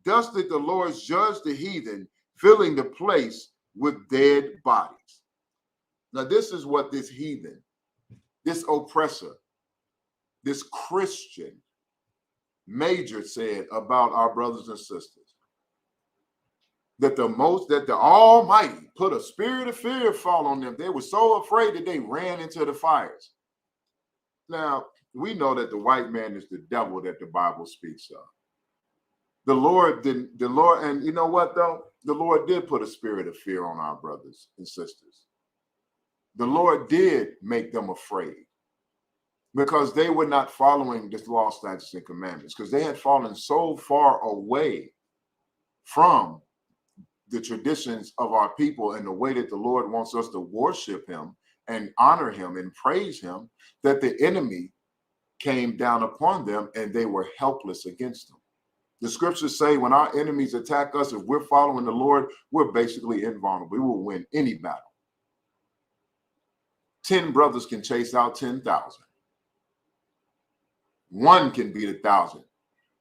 Thus did the Lord judge the heathen, filling the place with dead bodies. Now, this is what this heathen, this oppressor, this Christian major said about our brothers and sisters. That the Almighty put a spirit of fear fall on them. They were so afraid that they ran into the fires. Now, we know that the white man is the devil that the Bible speaks of. And you know what though? The Lord did put a spirit of fear on our brothers and sisters. The Lord did make them afraid because they were not following the law, statutes, and commandments, because they had fallen so far away from the traditions of our people and the way that the Lord wants us to worship him and honor him and praise him, that the enemy came down upon them and they were helpless against them. The scriptures say when our enemies attack us, if we're following the Lord, we're basically invulnerable. We will win any battle. 10 brothers can chase out 10,000. One can beat 1,000.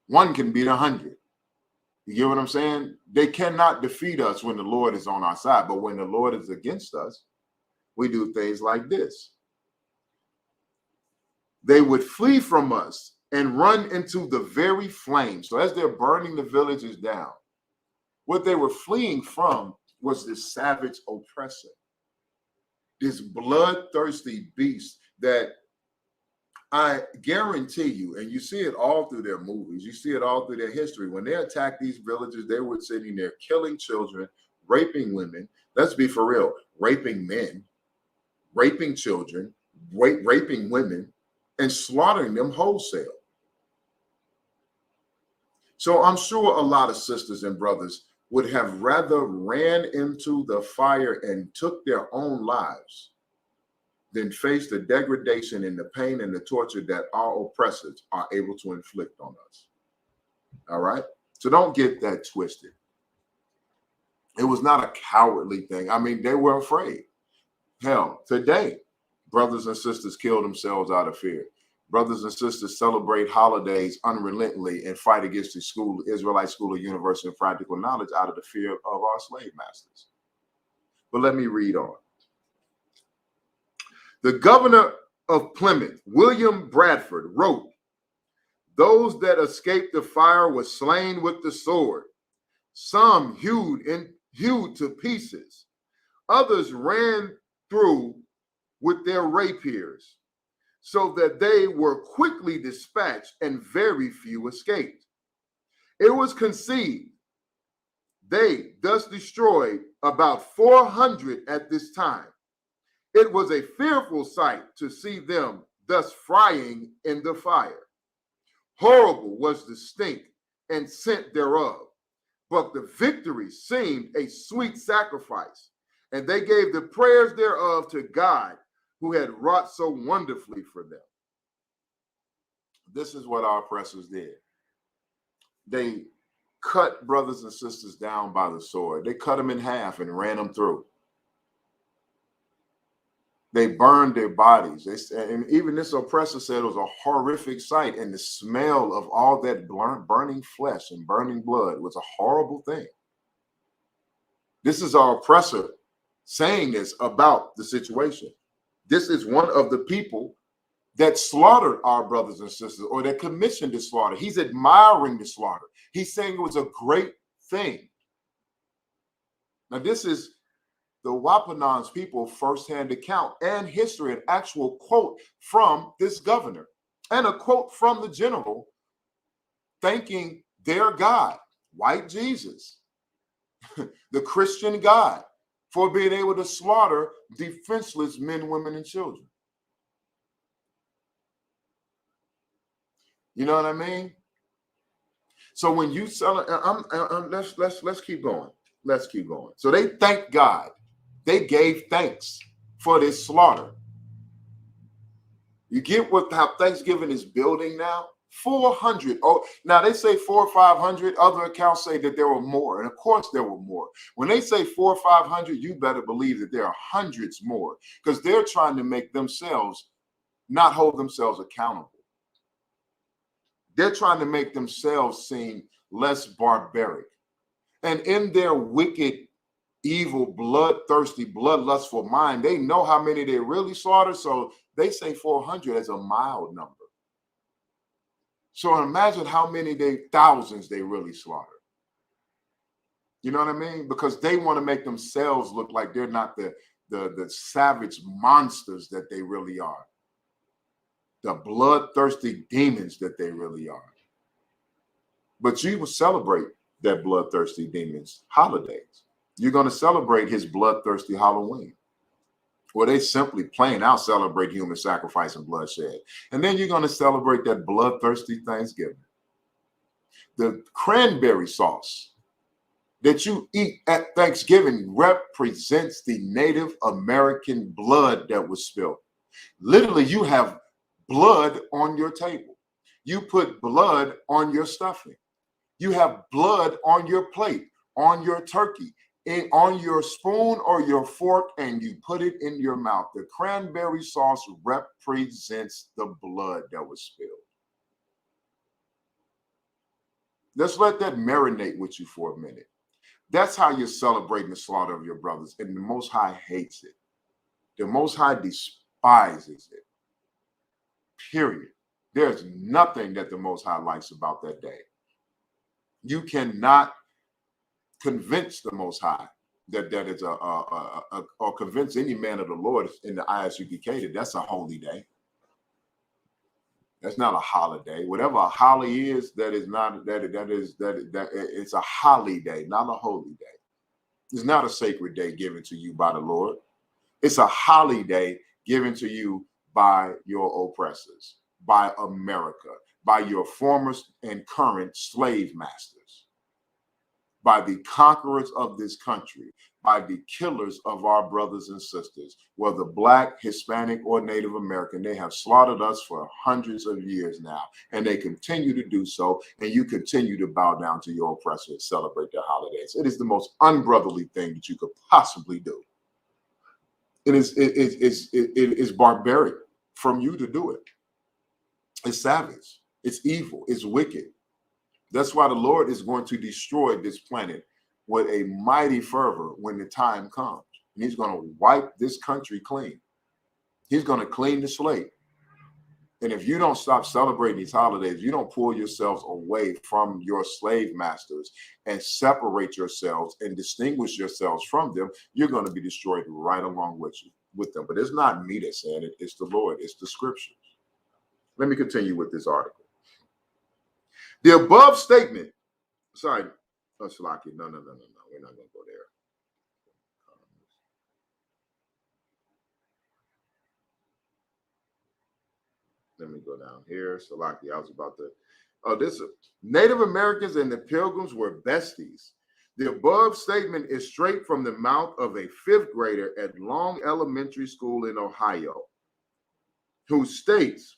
One can beat 100. You get what I'm saying? They cannot defeat us when the Lord is on our side. But when the Lord is against us, we do things like this. They would flee from us and run into the very flames. So as they're burning the villages down, what they were fleeing from was this savage oppressor, this bloodthirsty beast that I guarantee you, and you see it all through their movies, you see it all through their history. When they attacked these villages, they were sitting there killing children, raping women. Let's be for real, raping men, raping children, raping women, and slaughtering them wholesale. So I'm sure a lot of sisters and brothers would have rather ran into the fire and took their own lives than face the degradation and the pain and the torture that our oppressors are able to inflict on us. All right? So don't get that twisted. It was not a cowardly thing. I mean, they were afraid. Hell, today, brothers and sisters kill themselves out of fear. Brothers and sisters celebrate holidays unrelentingly and fight against the Israelite School of Universal and Practical Knowledge out of the fear of our slave masters. But let me read on. The governor of Plymouth, William Bradford, wrote, "Those that escaped the fire were slain with the sword. Some hewed to pieces. Others ran through with their rapiers, so that they were quickly dispatched and very few escaped. It was conceived they thus destroyed about 400 at this time. It was a fearful sight to see them thus frying in the fire. Horrible was the stink and scent thereof, but the victory seemed a sweet sacrifice, and they gave the prayers thereof to God, who had wrought so wonderfully for them." This is what our oppressors did. They cut brothers and sisters down by the sword. They cut them in half and ran them through. They burned their bodies. And even this oppressor said it was a horrific sight, and the smell of all that burning flesh and burning blood was a horrible thing. This is our oppressor saying this about the situation. This is one of the people that slaughtered our brothers and sisters, or that commissioned the slaughter. He's admiring the slaughter. He's saying it was a great thing. Now, this is the Wapanan's people firsthand account and history, an actual quote from this governor and a quote from the general thanking their God, white Jesus, the Christian God, for being able to slaughter defenseless men, women, and children. You know what I mean? So when you sell it, let's keep going. Let's keep going. So they thanked God. They gave thanks for this slaughter. You get how Thanksgiving is building now? 400. Oh, now they say 400 or 500. Other accounts say that there were more. And of course there were more. When they say 400 or 500, you better believe that there are hundreds more, because they're trying to make themselves not hold themselves accountable. They're trying to make themselves seem less barbaric. And in their wicked, evil, bloodthirsty, bloodlustful mind, they know how many they really slaughtered. So they say 400 as a mild number. So imagine how many thousands they really slaughtered. You know what I mean? Because they want to make themselves look like they're not the savage monsters that they really are. The bloodthirsty demons that they really are. But you will celebrate that bloodthirsty demons holidays. You're going to celebrate his bloodthirsty Halloween, where they simply plain out celebrate human sacrifice and bloodshed. And then you're going to celebrate that bloodthirsty Thanksgiving. The cranberry sauce that you eat at Thanksgiving represents the Native American blood that was spilled. Literally, you have blood on your table. You put blood on your stuffing. You have blood on your plate, on your turkey, on your spoon or your fork, and you put it in your mouth. The cranberry sauce represents the blood that was spilled. Let's let that marinate with you for a minute. That's how you're celebrating the slaughter of your brothers, and the Most High hates it. The Most High despises it. Period. There's nothing that the Most High likes about that day. You cannot convince the Most High that is or convince any man of the Lord in the Isupk that that's a holy day. That's not a holiday. Whatever a holly is, that it's a holiday, not a holy day. It's not a sacred day given to you by the Lord. It's a holiday given to you by your oppressors, by America, by your former and current slave masters, by the conquerors of this country, by the killers of our brothers and sisters, whether Black, Hispanic, or Native American. They have slaughtered us for hundreds of years now, and they continue to do so, and you continue to bow down to your oppressor and celebrate their holidays. It is the most unbrotherly thing that you could possibly do. It is barbaric from you to do it. It's savage. It's evil. It's wicked. That's why the Lord is going to destroy this planet with a mighty fervor when the time comes. And he's going to wipe this country clean. He's going to clean the slate. And if you don't stop celebrating these holidays, you don't pull yourselves away from your slave masters and separate yourselves and distinguish yourselves from them, you're going to be destroyed right along with them. But it's not me that's saying it. It's the Lord. It's the scriptures. Let me continue with this article. The above statement, sorry, Salaki, no, we're not going to go there. Let me go down here. Salaki, I was about to, this Native Americans and the Pilgrims were besties. The above statement is straight from the mouth of a fifth grader at Long Elementary School in Ohio, who states,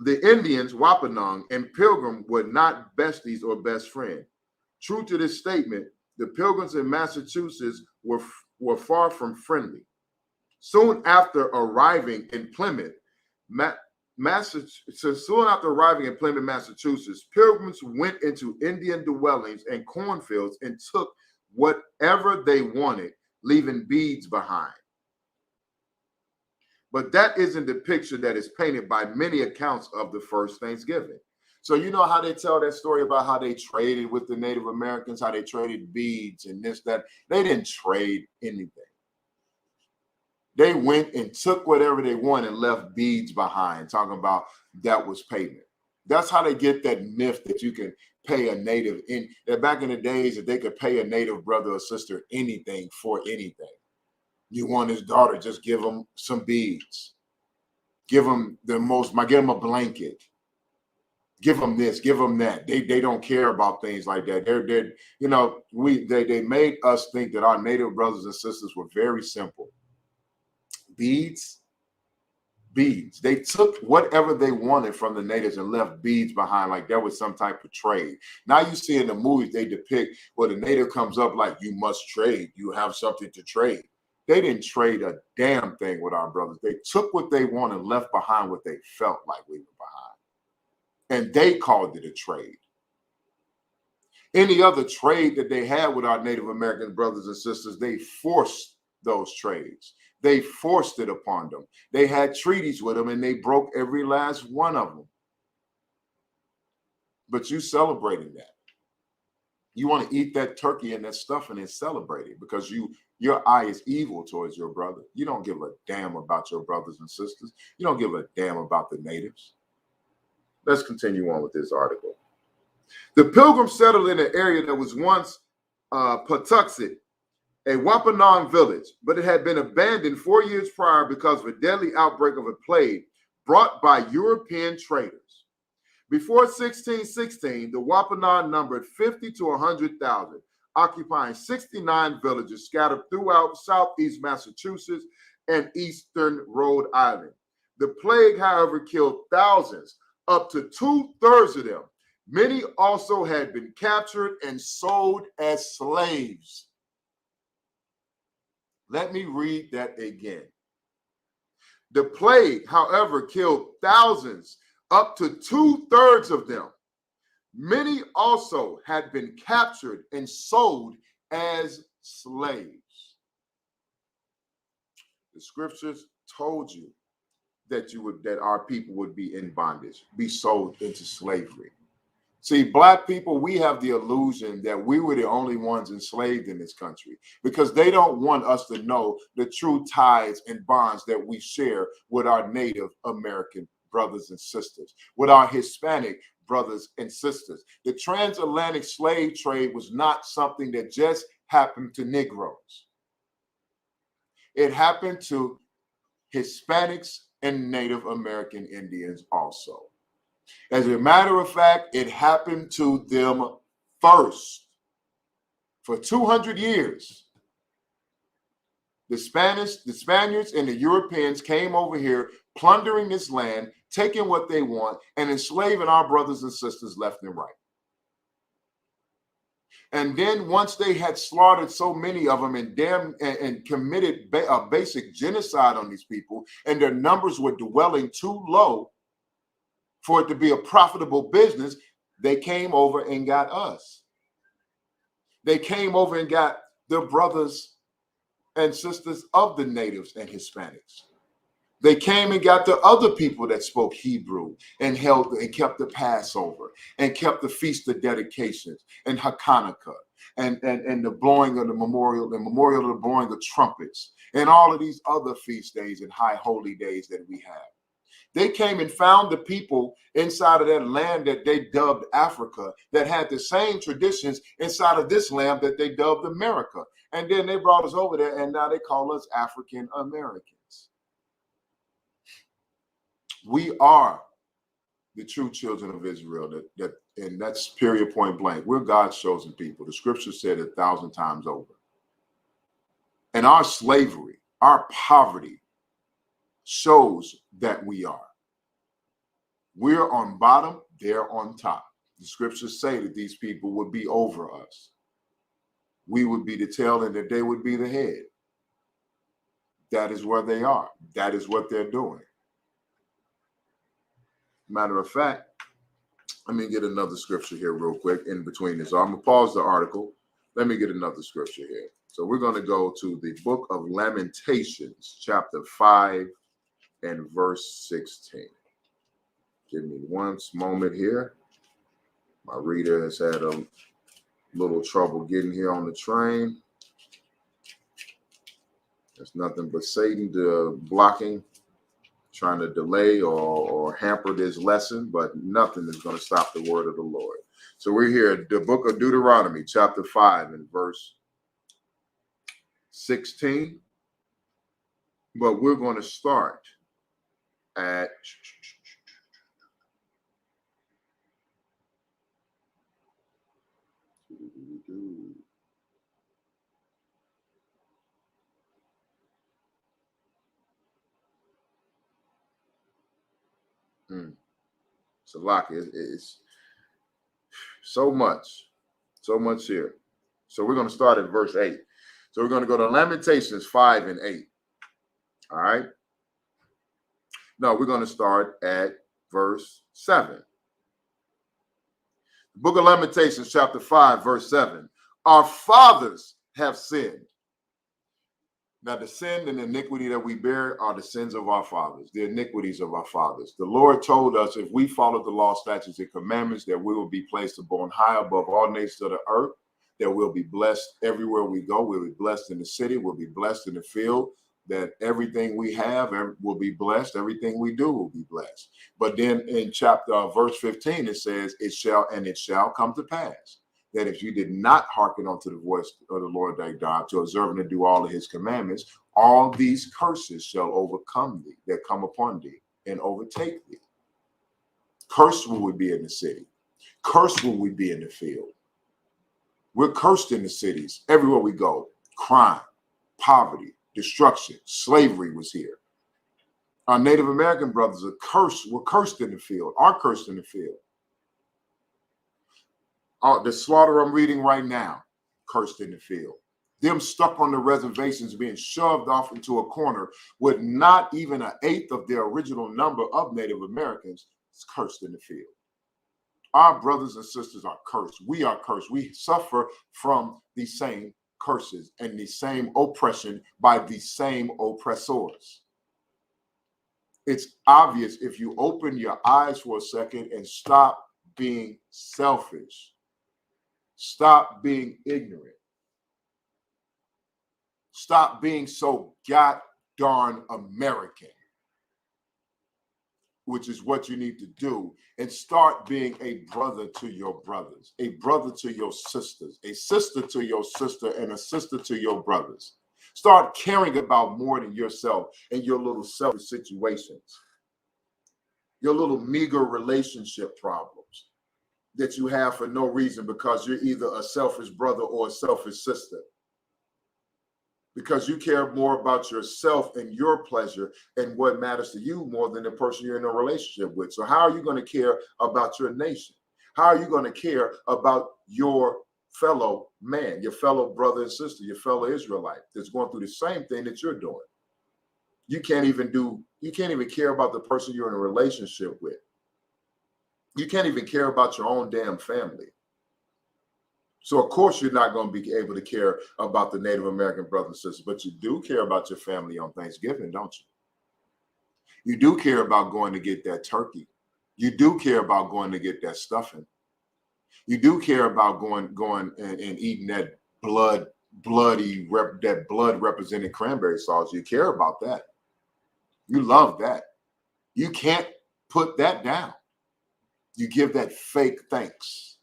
the Indians, Wapanang, and Pilgrim were not besties or best friends. True to this statement, the Pilgrims in Massachusetts were far from friendly. Soon after arriving in Plymouth, Massachusetts, Pilgrims went into Indian dwellings and cornfields and took whatever they wanted, leaving beads behind. But that isn't the picture that is painted by many accounts of the first Thanksgiving. So you know how they tell that story about how they traded with the Native Americans, how they traded beads and this, that. They didn't trade anything. They went and took whatever they wanted and left beads behind, talking about that was payment. That's how they get that myth that you can pay a native in. That back in the days that they could pay a native brother or sister anything for anything. You want his daughter, just give him some beads. Give him give him a blanket. Give them this, give them that. They don't care about things like that. They're you know, they made us think that our native brothers and sisters were very simple. Beads. They took whatever they wanted from the natives and left beads behind, like there was some type of trade. Now you see in the movies they depict where the native comes up like, you must trade, you have something to trade. They didn't trade a damn thing with our brothers. They took what they wanted and left behind what they felt like leaving behind. And they called it a trade. Any other trade that they had with our Native American brothers and sisters, they forced those trades. They forced it upon them. They had treaties with them and they broke every last one of them. But you celebrating that. You want to eat that turkey and that stuffing and celebrate it because your eye is evil towards your brother. You don't give a damn about your brothers and sisters. You don't give a damn about the natives. Let's continue on with this article. The Pilgrims settled in an area that was once Patuxet, a Wampanoag village, but it had been abandoned 4 years prior because of a deadly outbreak of a plague brought by European traders. Before 1616, the Wampanoag numbered 50 to 100,000, occupying 69 villages scattered throughout southeast Massachusetts and eastern Rhode Island. The plague, however, killed thousands, up to 2/3 of them. Many also had been captured and sold as slaves. Let me read that again. The plague, however, killed thousands, up to 2/3 of them. Many also had been captured and sold as slaves. The scriptures told you that our people would be in bondage, be sold into slavery. See, Black people, we have the illusion that we were the only ones enslaved in this country because they don't want us to know the true ties and bonds that we share with our Native American brothers and sisters, with our Hispanic brothers and sisters. The transatlantic slave trade was not something that just happened to Negroes. It happened to Hispanics and Native American Indians also. As a matter of fact, it happened to them first. For 200 years, the Spaniards and the Europeans came over here, plundering this land, taking what they want, and enslaving our brothers and sisters left and right. And then once they had slaughtered so many of them and committed a basic genocide on these people, and their numbers were dwelling too low for it to be a profitable business, they came over and got us. They came over and got the brothers and sisters of the natives and Hispanics. They came and got the other people that spoke Hebrew and kept the Passover and kept the Feast of Dedications and Hanukkah and the blowing of the memorial of the blowing of trumpets and all of these other feast days and high holy days that we have. They came and found the people inside of that land that they dubbed Africa that had the same traditions inside of this land that they dubbed America. And then they brought us over there and now they call us African Americans. We are the true children of Israel, and that's period, point blank. We're God's chosen people. The scripture said it 1,000 times over. And our slavery, our poverty shows that we are. We're on bottom, they're on top. The scriptures say that these people would be over us. We would be the tail and that they would be the head. That is where they are. That is what they're doing. Matter of fact, let me get another scripture here real quick in between this. So I'm going to pause the article. Let me get another scripture here. So we're going to go to the book of Lamentations, chapter 5 and verse 16. Give me one moment here. My reader has had a little trouble getting here on the train. There's nothing but Satan blocking, trying to delay or hamper this lesson, but nothing is going to stop the word of the Lord. So we're here at the book of Deuteronomy, chapter 5 and verse 16. But we're going to start at it's a lot. It's so much here. So we're going to start at verse 8. So we're going to go to Lamentations 5 and 8. All right. No, we're going to start at verse 7. The book of Lamentations, chapter 5, verse 7. Our fathers have sinned. Now, the sin and iniquity that we bear are the sins of our fathers, the iniquities of our fathers. The Lord told us if we follow the law, statutes, and commandments, that we will be placed upon high above all nations of the earth, that we'll be blessed everywhere we go. We'll be blessed in the city. We'll be blessed in the field, that everything we have will be blessed. Everything we do will be blessed. But then in verse 15, it says, it shall come to pass that if you did not hearken unto the voice of the Lord thy God, to observe and to do all of his commandments, all these curses shall overcome thee, that come upon thee, and overtake thee. Cursed will we be in the city. Cursed will we be in the field. We're cursed in the cities. Everywhere we go, crime, poverty, destruction, slavery was here. Our Native American brothers are cursed. We're cursed in the field, are cursed in the field. The slaughter I'm reading right now, cursed in the field. Them stuck on the reservations being shoved off into a corner with not even an eighth of their original number of Native Americans, is cursed in the field. Our brothers and sisters are cursed. We are cursed. We suffer from the same curses and the same oppression by the same oppressors. It's obvious if you open your eyes for a second and stop being selfish. Stop being ignorant. Stop being so god darn American, which is what you need to do, and start being a brother to your brothers, a brother to your sisters, a sister to your sister, and a sister to your brothers. Start caring about more than yourself and your little selfish situations, your little meager relationship problems that you have for no reason because you're either a selfish brother or a selfish sister. Because you care more about yourself and your pleasure and what matters to you more than the person you're in a relationship with. So how are you going to care about your nation? How are you going to care about your fellow man, your fellow brother and sister, your fellow Israelite that's going through the same thing that you're doing? You can't even care about the person you're in a relationship with. You can't even care about your own damn family. So, of course, you're not going to be able to care about the Native American brothers and sisters, but you do care about your family on Thanksgiving, don't you? You do care about going to get that turkey. You do care about going to get that stuffing. You do care about going and eating that blood represented cranberry sauce. You care about that. You love that. You can't put that down. You give that fake thanks.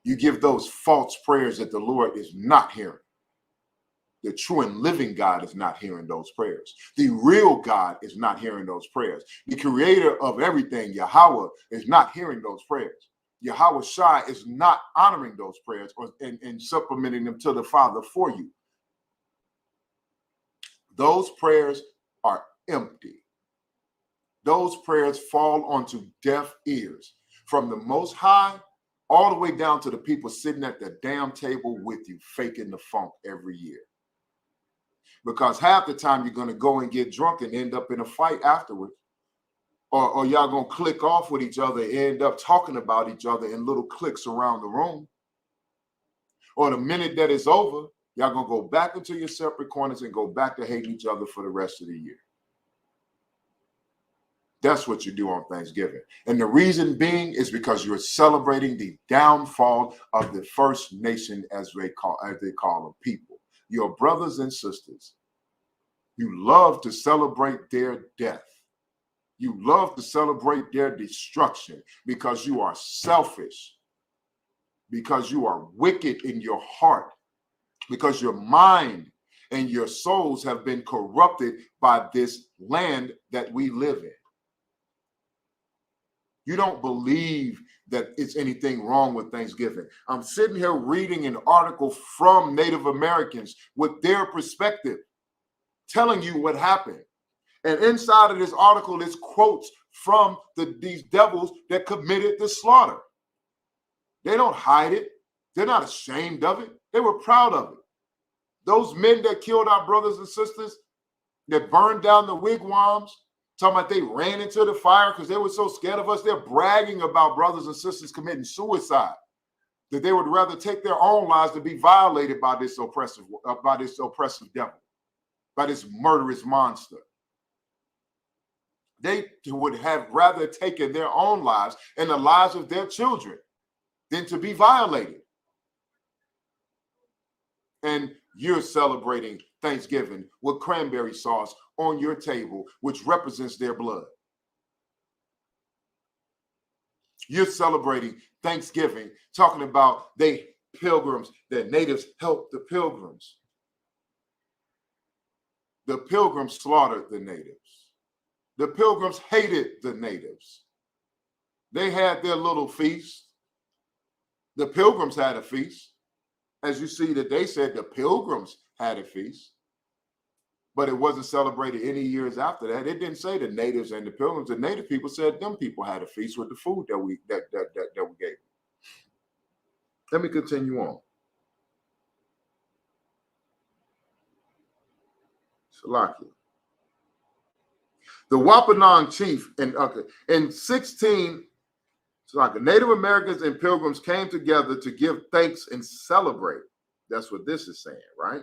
You give those false prayers that the Lord is not hearing. The true and living God is not hearing those prayers. The real God is not hearing those prayers. The creator of everything, Yahweh, is not hearing those prayers. Yahweh Shai is not honoring those prayers and supplementing them to the Father for you. Those prayers are empty. Those prayers fall onto deaf ears from the Most High all the way down to the people sitting at the damn table with you, faking the funk every year. Because half the time you're going to go and get drunk and end up in a fight afterwards. Or y'all going to click off with each other and end up talking about each other in little cliques around the room. Or the minute that it's over, y'all going to go back into your separate corners and go back to hating each other for the rest of the year. That's what you do on Thanksgiving. And the reason being is because you're celebrating the downfall of the First Nation, as they call them, people. Your brothers and sisters. You love to celebrate their death. You love to celebrate their destruction because you are selfish, because you are wicked in your heart, because your mind and your souls have been corrupted by this land that we live in. You don't believe that it's anything wrong with Thanksgiving. I'm sitting here reading an article from Native Americans with their perspective, telling you what happened. And inside of this article is quotes from these devils that committed the slaughter. They don't hide it. They're not ashamed of it. They were proud of it. Those men that killed our brothers and sisters, that burned down the wigwams, talking about they ran into the fire because they were so scared of us. They're bragging about brothers and sisters committing suicide, that they would rather take their own lives to be violated by this oppressive devil, by this murderous monster. They would have rather taken their own lives and the lives of their children than to be violated. And you're celebrating Thanksgiving with cranberry sauce on your table, which represents their blood. You're celebrating Thanksgiving, talking about they pilgrims, the natives helped the pilgrims. The pilgrims slaughtered the natives. The pilgrims hated the natives. They had their little feast. The pilgrims had a feast. As you see that they said the pilgrims had a feast, but it wasn't celebrated any years after that. It didn't say the natives and the pilgrims. The native people said them people had a feast with the food that we gave them. Let me continue on. Salakia. The Wapanong chief in 16, Native Americans and pilgrims came together to give thanks and celebrate. That's what this is saying, right?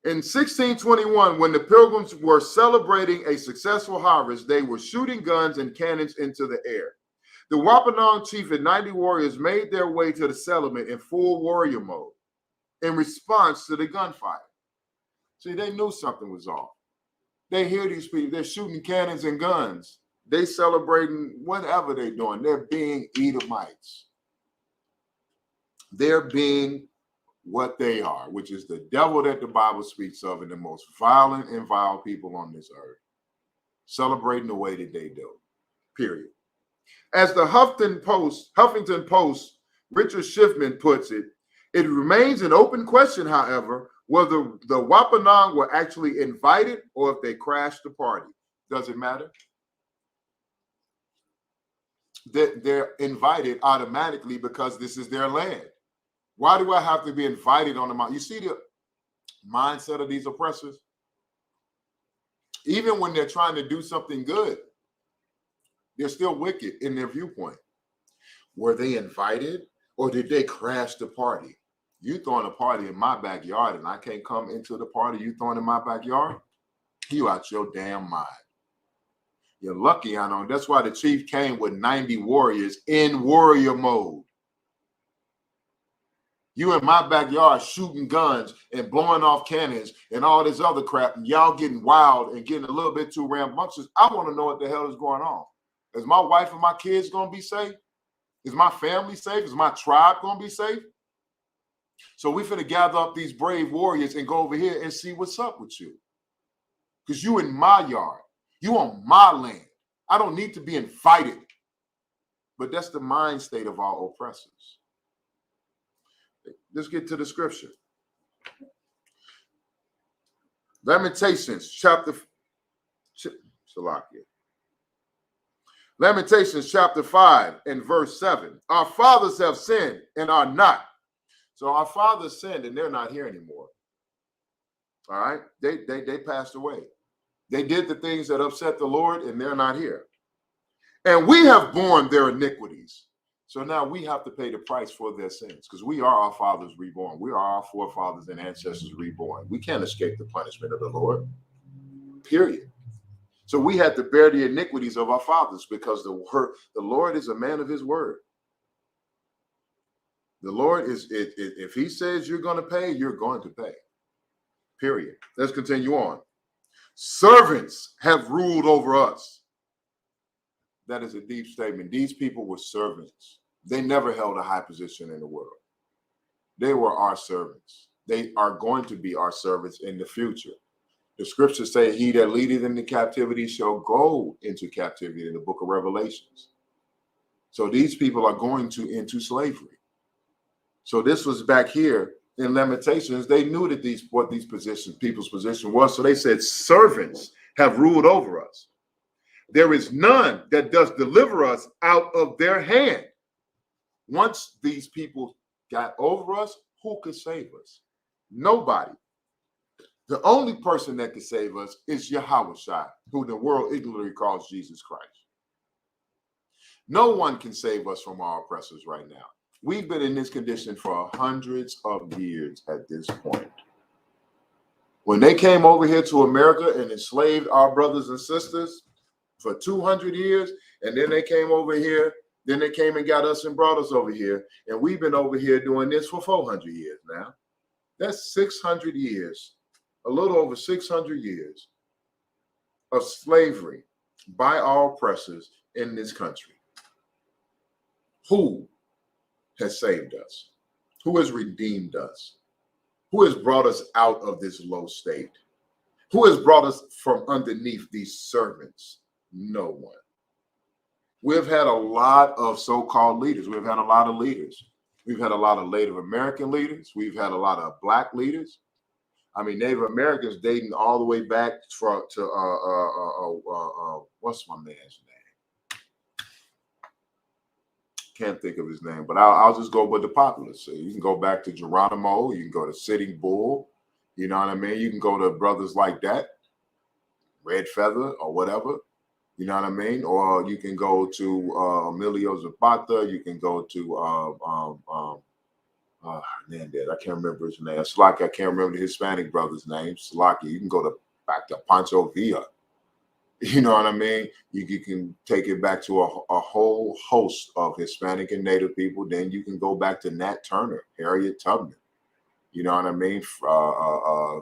In 1621, when the pilgrims were celebrating a successful harvest, they were shooting guns and cannons into the air. The Wapanong chief and 90 warriors made their way to the settlement in full warrior mode in response to the gunfire. See, they knew something was off. They hear these people, they're shooting cannons and guns. They celebrating whatever they're doing. They're being Edomites. They're being what they are, which is the devil that the Bible speaks of, and the most violent and vile people on this earth, celebrating the way that they do, period. As the Huffington Post, Richard Schiffman puts it, it remains an open question, however, whether the Wapanong were actually invited or if they crashed the party. Does it matter? They're invited automatically because this is their land. Why do I have to be invited on the mountain? You see the mindset of these oppressors? Even when they're trying to do something good, they're still wicked in their viewpoint. Were they invited or did they crash the party? You throwing a party in my backyard and I can't come into the party you throwing in my backyard? You out your damn mind. You're lucky, I know. That's why the chief came with 90 warriors in warrior mode. You in my backyard shooting guns and blowing off cannons and all this other crap, and y'all getting wild and getting a little bit too rambunctious. I want to know what the hell is going on. Is my wife and my kids going to be safe? Is my family safe? Is my tribe going to be safe? So we finna gather up these brave warriors and go over here and see what's up with you. Because you in my yard. You on my land. I don't need to be invited. But that's the mind state of our oppressors. Let's get to the scripture. Lamentations chapter 5 and verse 7. Our fathers have sinned and are not. So our fathers sinned and they're not here anymore. All right? They passed away. They did the things that upset the Lord and they're not here. And we have borne their iniquities. So now we have to pay the price for their sins because we are our fathers reborn. We are our forefathers and ancestors reborn. We can't escape the punishment of the Lord. Period. So we had to bear the iniquities of our fathers, because the Lord is a man of his word. The Lord is, if he says you're going to pay, you're going to pay. Period. Let's continue on. Servants have ruled over us. That is a deep statement. These people were servants. They never held a high position in the world. They were our servants. They are going to be our servants in the future. The scriptures say, he that leadeth into captivity shall go into captivity, in the book of Revelations. So these people are going into slavery. So this was back here in Lamentations. They knew that what these people's position was. So they said, servants have ruled over us. There is none that does deliver us out of their hand. Once these people got over us, who could save us? Nobody. The only person that could save us is Yahushua, who the world ignorantly calls Jesus Christ. No one can save us from our oppressors right now. We've been in this condition for hundreds of years at this point. When they came over here to America and enslaved our brothers and sisters for 200 years, and then they came over here, then they came and got us and brought us over here, and we've been over here doing this for 400 years now. That's 600 years, a little over 600 years of slavery by our oppressors in this country. Who has saved us? Who has redeemed us? Who has brought us out of this low state? Who has brought us from underneath these servants? No one. We've had a lot of so-called leaders. We've had a lot of leaders. We've had a lot of Native American leaders. We've had a lot of Black leaders. I mean, Native Americans dating all the way back to what's my man's name? Can't think of his name, but I'll just go with the popular. So you can go back to Geronimo. You can go to Sitting Bull. You know what I mean? You can go to brothers like that, Red Feather or whatever. You know what I mean? Or you can go to Emilio Zapata. You can go to Hernandez. I can't remember his name. Slaki. I can't remember the Hispanic brother's name. Slaki. You can go back to Pancho Villa. You know what I mean? You can take it back to a whole host of Hispanic and Native people. Then you can go back to Nat Turner, Harriet Tubman. You know what I mean? I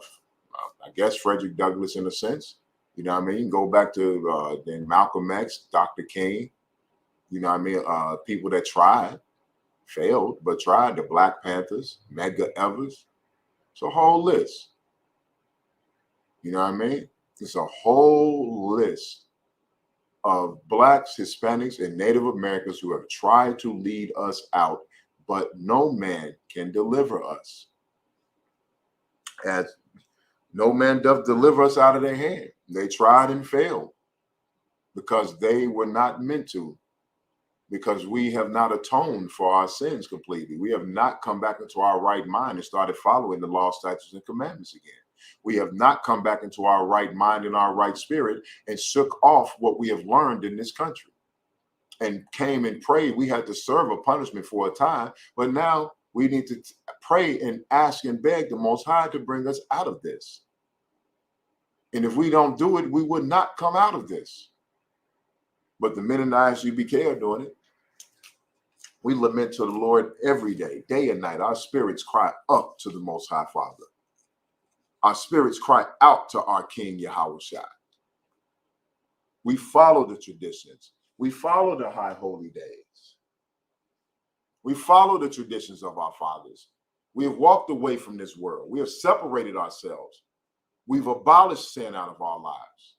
guess Frederick Douglass in a sense. You know what I mean? You can go back to then Malcolm X, Dr. King. You know what I mean? People that tried, failed, but tried. The Black Panthers, Medgar Evers. It's a whole list. You know what I mean? It's a whole list of Blacks, Hispanics, and Native Americans who have tried to lead us out, but no man can deliver us. As no man doth deliver us out of their hand. They tried and failed because they were not meant to, because we have not atoned for our sins completely. We have not come back into our right mind and started following the law, statutes, and commandments again. We have not come back into our right mind and our right spirit and shook off what we have learned in this country and came and prayed. We had to serve a punishment for a time, but now we need to pray and ask and beg the Most High to bring us out of this. And if we don't do it, we would not come out of this. But the men in the Isupk are doing it. We lament to the Lord every day and night. Our spirits cry up to the Most High Father. Our spirits cry out to our King Yahushua. We follow the traditions. We follow the high holy days. We follow the traditions of our fathers. We have walked away from this world. We have separated ourselves. We've abolished sin out of our lives.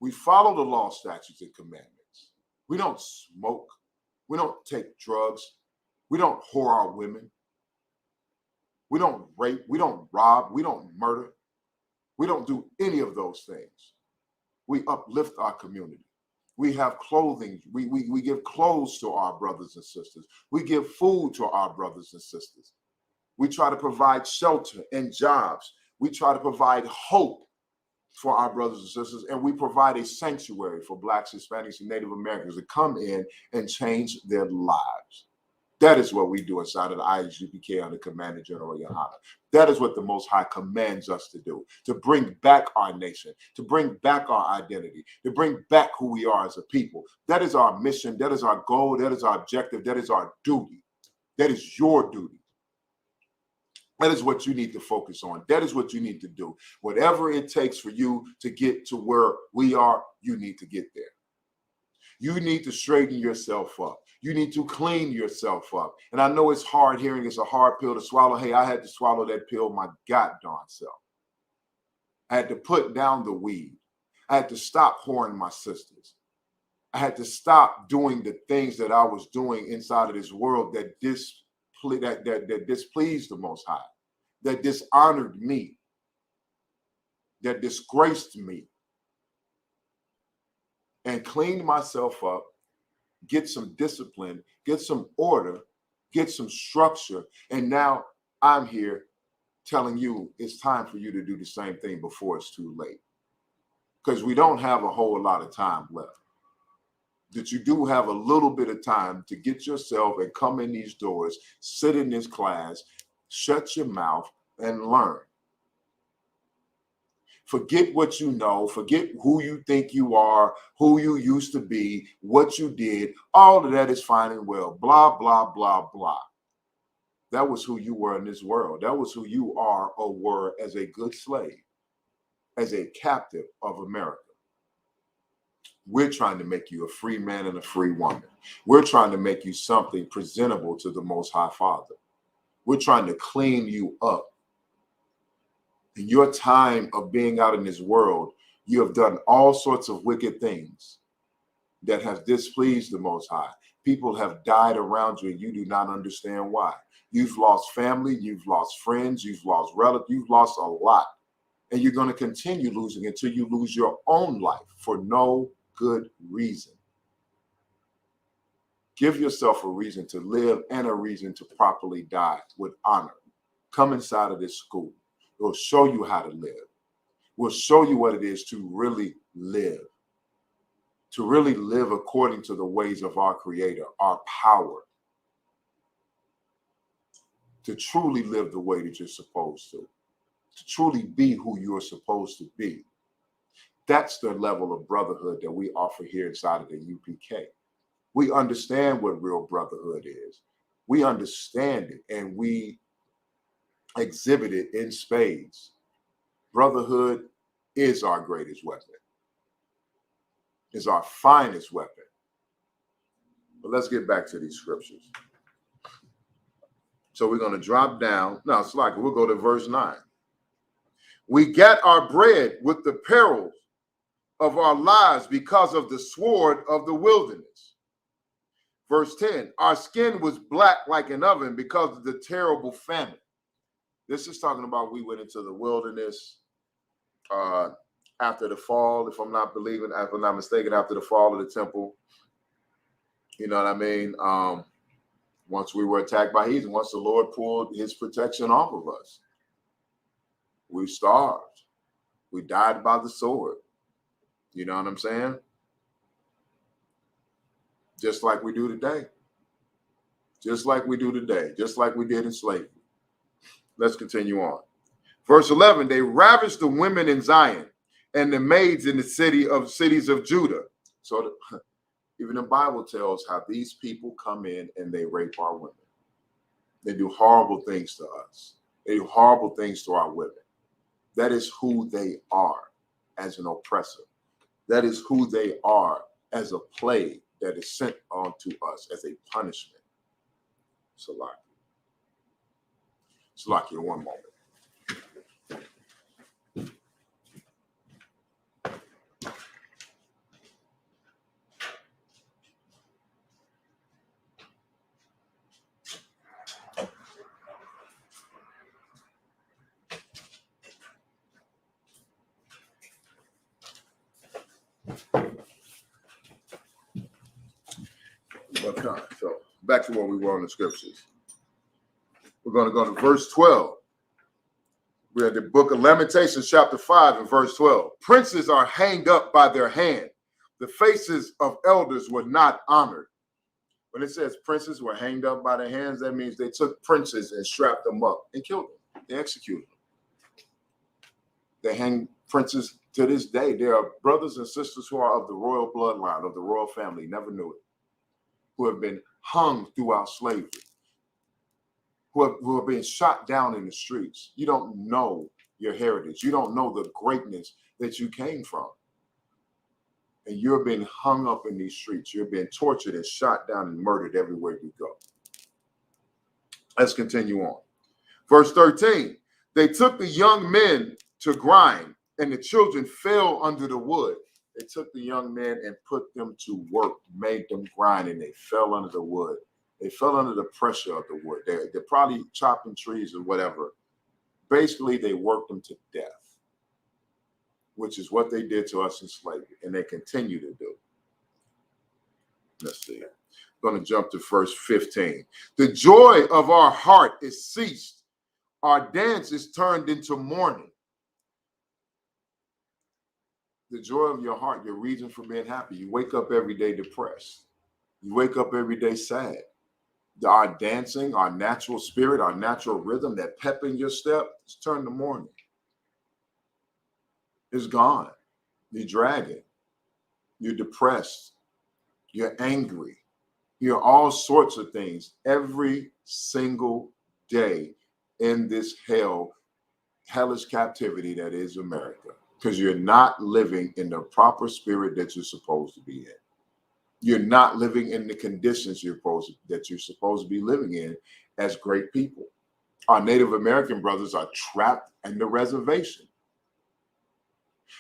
We follow the law, statutes, and commandments. We don't smoke. We don't take drugs. We don't whore our women. We don't rape, we don't rob, we don't murder. We don't do any of those things. We uplift our community. We have clothing. We give clothes to our brothers and sisters. We give food to our brothers and sisters. We try to provide shelter and jobs. We try to provide hope for our brothers and sisters. And we provide a sanctuary for Blacks, Hispanics, and Native Americans to come in and change their lives. That is what we do inside of the Isupk under Commander General Yohana. That is what the Most High commands us to do, to bring back our nation, to bring back our identity, to bring back who we are as a people. That is our mission. That is our goal. That is our objective. That is our duty. That is your duty. That is what you need to focus on. That is what you need to do. Whatever it takes for you to get to where we are, you need to get there. You need to straighten yourself up. You need to clean yourself up. And I know it's hard hearing, it's a hard pill to swallow. Hey, I had to swallow that pill my goddamn self. I had to put down the weed. I had to stop whoring my sisters. I had to stop doing the things that I was doing inside of this world that displeased the Most High, that dishonored me, that disgraced me. And clean myself up, get some discipline, get some order, get some structure. And now I'm here telling you it's time for you to do the same thing before it's too late. Because we don't have a whole lot of time left. That you do have a little bit of time to get yourself and come in these doors, sit in this class, shut your mouth and learn. Forget what you know, forget who you think you are, who you used to be, what you did. All of that is fine and well. Blah, blah, blah, blah. That was who you were in this world. That was who you are or were as a good slave, as a captive of America. We're trying to make you a free man and a free woman. We're trying to make you something presentable to the Most High Father. We're trying to clean you up. In your time of being out in this world, you have done all sorts of wicked things that have displeased the Most High. People have died around you and you do not understand why. You've lost family, you've lost friends, you've lost relatives, you've lost a lot. And you're going to continue losing until you lose your own life for no good reason. Give yourself a reason to live and a reason to properly die with honor. Come inside of this school. We'll show you how to live. We'll show you what it is to really live according to the ways of our Creator, our power, to truly live the way that you're supposed to truly be who you're supposed to be. That's the level of brotherhood that we offer here inside of the UPK. We understand what real brotherhood is. We understand it, and we exhibit it in spades. Brotherhood is our greatest weapon. Is our finest weapon. But let's get back to these scriptures. So we're going to drop down. No, it's like we'll go to verse 9. We get our bread with the perils of our lives because of the sword of the wilderness. Verse 10, our skin was black like an oven because of the terrible famine. This is talking about we went into the wilderness after the fall, if I'm not mistaken, after the fall of the temple. You know what I mean? Once we were attacked by heathen, once the Lord pulled his protection off of us, we starved. We died by the sword. You know what I'm saying? Just like we do today. Just like we do today. Just like we did in slavery. Let's continue on. Verse 11, they ravished the women in Zion and the maids in the cities of Judah. So even the Bible tells how these people come in and they rape our women. They do horrible things to us. They do horrible things to our women. That is who they are as an oppressor. That is who they are as a plague that is sent onto us as a punishment. Salaki, one moment. Okay, so back to where we were in the scriptures. We're going to go to verse 12. We're at the book of Lamentations, chapter 5 and verse 12. Princes are hanged up by their hand. The faces of elders were not honored. When it says princes were hanged up by their hands, that means they took princes and strapped them up and killed them. They executed them. They hang princes to this day. There are brothers and sisters who are of the royal bloodline, of the royal family, never knew it, who have been hung throughout slavery, who are being shot down in the streets. You don't know your heritage. You don't know the greatness that you came from. And you're being hung up in these streets. You're being tortured and shot down and murdered everywhere you go. Let's continue on. Verse 13, they took the young men to grind, and the children fell under the wood. They took the young men and put them to work, made them grind, and they fell under the wood. They fell under the pressure of the wood. They're probably chopping trees or whatever. Basically, they worked them to death, which is what they did to us in slavery, and they continue to do. Let's see. I'm going to jump to verse 15. The joy of our heart is ceased. Our dance is turned into mourning. The joy of your heart, your reason for being happy. You wake up every day depressed. You wake up every day sad. Our dancing, our natural spirit, our natural rhythm, that pep in your step, is turned to mourning. It's gone. You're dragging. You're depressed. You're angry. You're all sorts of things every single day in this hellish captivity that is America, because you're not living in the proper spirit that you're supposed to be in. You're not living in the conditions that you're supposed to be living in as great people. Our Native American brothers are trapped in the reservation.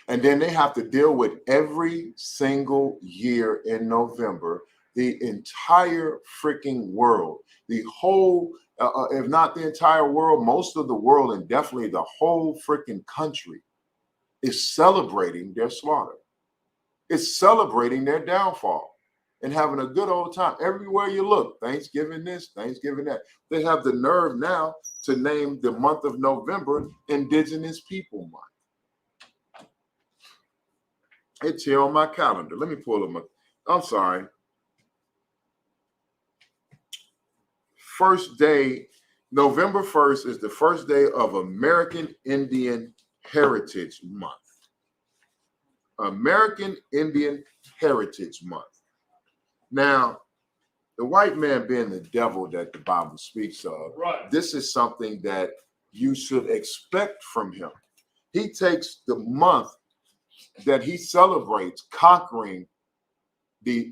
And then they have to deal with every single year in November, the entire freaking world, the whole, if not the entire world, most of the world, and definitely the whole freaking country is celebrating their slaughter. It's celebrating their downfall and having a good old time. Everywhere you look, Thanksgiving this, Thanksgiving that. They have the nerve now to name the month of November Indigenous People Month. It's here on my calendar. Let me pull them up. I'm sorry. First day, November 1st is the first day of American Indian Heritage Month. American Indian Heritage Month. Now, the white man being the devil that the Bible speaks of, right, this is something that you should expect from him. He takes the month that he celebrates conquering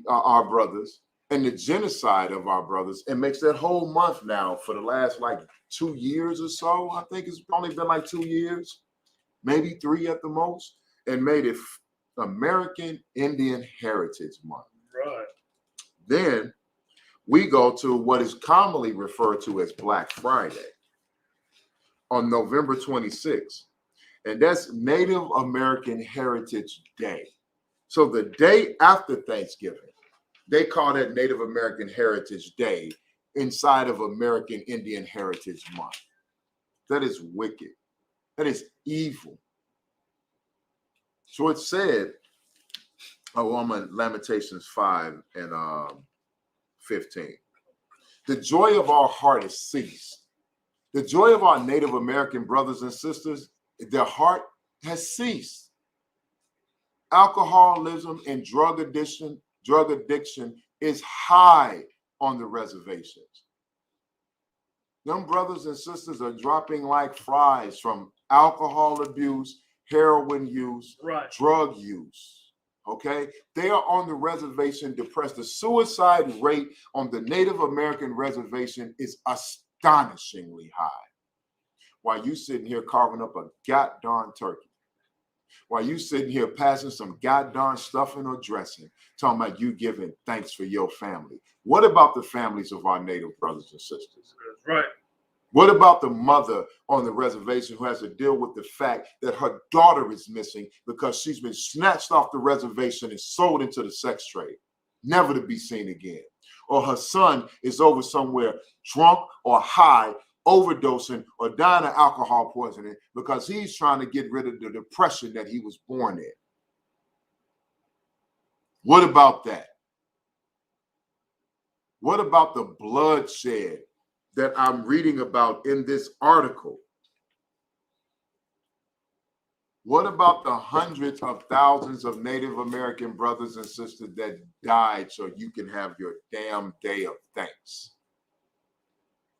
our brothers and the genocide of our brothers, and makes that whole month now for the last like 2 years or so. I think it's only been like 2 years, maybe 3 at the most, and made it American Indian Heritage Month. Right. Then we go to what is commonly referred to as Black Friday on November 26th. And that's Native American Heritage Day. So the day after Thanksgiving, they call that Native American Heritage Day inside of American Indian Heritage Month. That is wicked. That is evil. So it said, I'm in Lamentations 5 and 15. The joy of our heart is ceased. The joy of our Native American brothers and sisters, their heart has ceased. Alcoholism and drug addiction is high on the reservations. Them brothers and sisters are dropping like flies from alcohol abuse, heroin use, right, drug use. Okay, they are on the reservation depressed. The suicide rate on the Native American reservation is astonishingly high. While you sitting here carving up a goddamn turkey, while you sitting here passing some goddamn stuffing or dressing, talking about you giving thanks for your family. What about the families of our Native brothers and sisters? That's right. What about the mother on the reservation who has to deal with the fact that her daughter is missing because she's been snatched off the reservation and sold into the sex trade, never to be seen again? Or her son is over somewhere drunk or high, overdosing or dying of alcohol poisoning because he's trying to get rid of the depression that he was born in. What about that? What about the bloodshed that I'm reading about in this article? What about the hundreds of thousands of Native American brothers and sisters that died so you can have your damn day of thanks?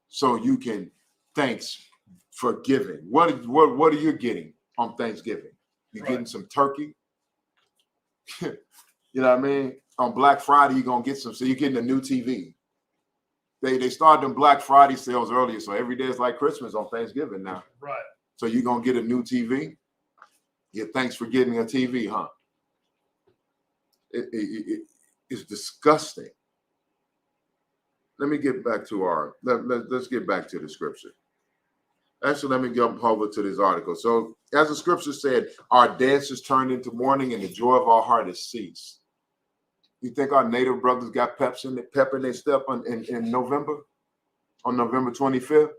So you can thanks for giving. What are you getting on Thanksgiving? You're getting some turkey. You know what I mean? On Black Friday, you're gonna get some. So you're getting a new TV. They started them Black Friday sales earlier, so every day is like Christmas on Thanksgiving now. Right. So you're gonna get a new TV. Yeah, thanks for getting a TV, huh? It's disgusting. Let me get back to let's get back to the scripture. Actually, let me jump over to this article. So, as the scripture said, our dances turned into mourning and the joy of our heart has ceased. You think our Native brothers got pep in their step in November, on November 25th?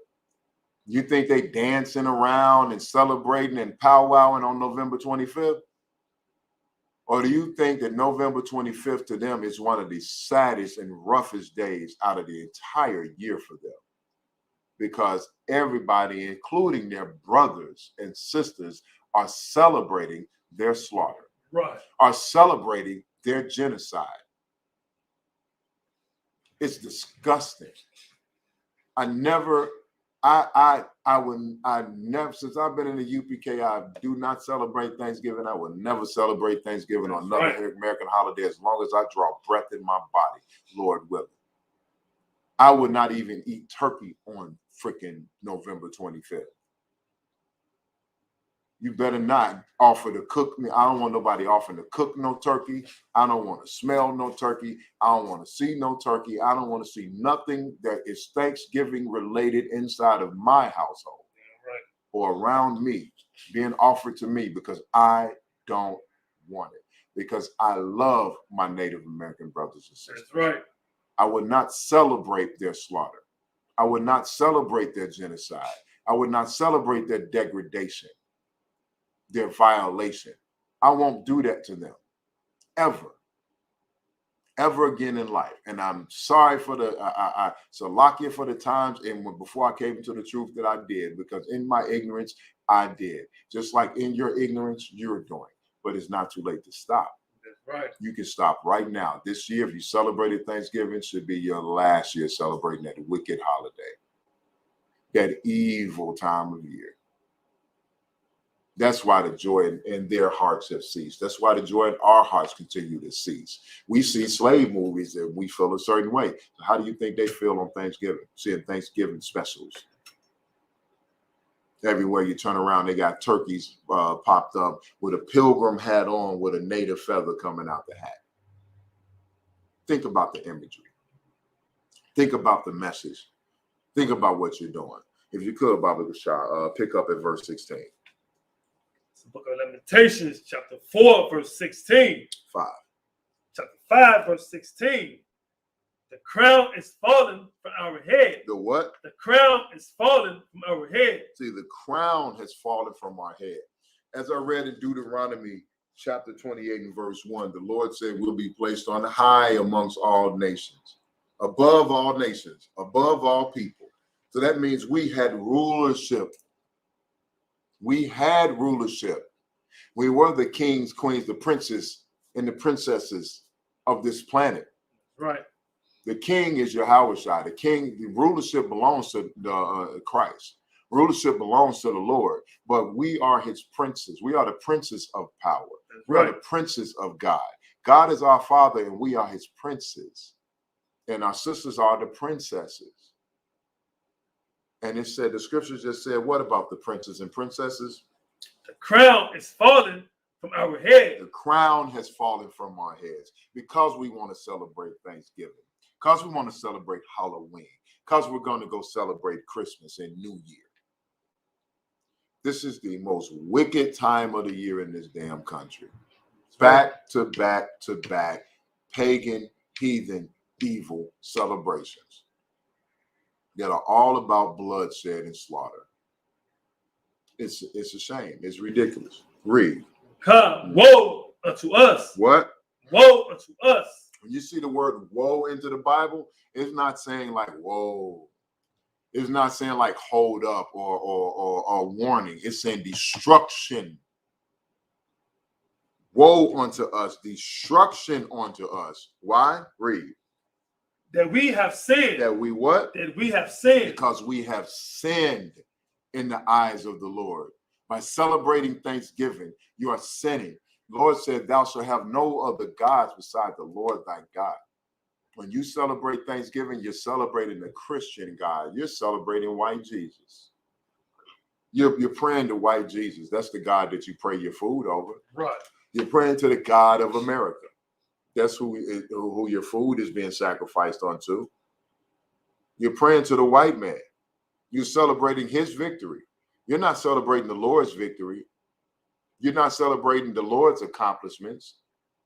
You think they dancing around and celebrating and powwowing on November 25th? Or do you think that November 25th to them is one of the saddest and roughest days out of the entire year for them? Because everybody, including their brothers and sisters, are celebrating their slaughter, right? Are celebrating their genocide. It's disgusting. I never, since I've been in the UPK, I do not celebrate Thanksgiving. I will never celebrate Thanksgiving or another American holiday as long as I draw breath in my body, Lord willing. I would not even eat turkey on freaking November 25th. You better not offer to cook me. I don't want nobody offering to cook no turkey. I don't want to smell no turkey. I don't want to see no turkey. I don't want to see nothing that is Thanksgiving related inside of my household or around me being offered to me, because I don't want it, because I love my Native American brothers and sisters. That's right. I would not celebrate their slaughter. I would not celebrate their genocide. I would not celebrate their degradation, their violation. I won't do that to them ever again in life. And I'm sorry for Salakia for the times and before I came into the truth that I did, because in my ignorance, I did. Just like in your ignorance, you're doing. But it's not too late to stop. That's right. You can stop right now. This year, if you celebrated Thanksgiving, should be your last year celebrating that wicked holiday, that evil time of year. That's why the joy in their hearts have ceased. That's why the joy in our hearts continue to cease. We see slave movies and we feel a certain way. So how do you think they feel on Thanksgiving? Seeing Thanksgiving specials. Everywhere you turn around, they got turkeys popped up with a pilgrim hat on with a native feather coming out the hat. Think about the imagery. Think about the message. Think about what you're doing. If you could, Baba Gashar, pick up at verse 16. It's the book of Lamentations, chapter 4, verse 16. 5. Chapter 5, verse 16. The crown is fallen from our head. The what? The crown is fallen from our head. See, the crown has fallen from our head. As I read in Deuteronomy chapter 28 and verse 1, the Lord said we'll be placed on high amongst all nations, above all nations, above all people. So that means we had rulership. We had rulership. We were the kings, queens, the princes, and the princesses of this planet. Right. The king is Yahushua. The king, the rulership belongs to Christ. Rulership belongs to the Lord, but we are his princes. We are the princes of power. We are the princes of God. God is our father and we are his princes. And our sisters are the princesses. And it said, the scriptures just said, what about the princes and princesses? The crown is fallen from our head. The crown has fallen from our heads because we want to celebrate Thanksgiving, because we want to celebrate Halloween, because we're going to go celebrate Christmas and New Year. This is the most wicked time of the year in this damn country. Back to back to back, pagan, heathen, evil celebrations that are all about bloodshed and slaughter. It's a shame. It's ridiculous. Read. Come, woe unto us. What? Woe unto us. When you see the word woe into the Bible, it's not saying like woe. It's not saying like hold up or warning. It's saying destruction. Woe unto us, destruction unto us. Why? Read. That we have sinned. That we what? That we have sinned. Because we have sinned in the eyes of the Lord. By celebrating Thanksgiving, you are sinning. The Lord said, thou shalt have no other gods beside the Lord thy God. When you celebrate Thanksgiving, you're celebrating the Christian God. You're celebrating white Jesus. You're praying to white Jesus. That's the God that you pray your food over. Right. You're praying to the God of America. That's who your food is being sacrificed unto. You're praying to the white man. You're celebrating his victory. You're not celebrating the Lord's victory. You're not celebrating the Lord's accomplishments.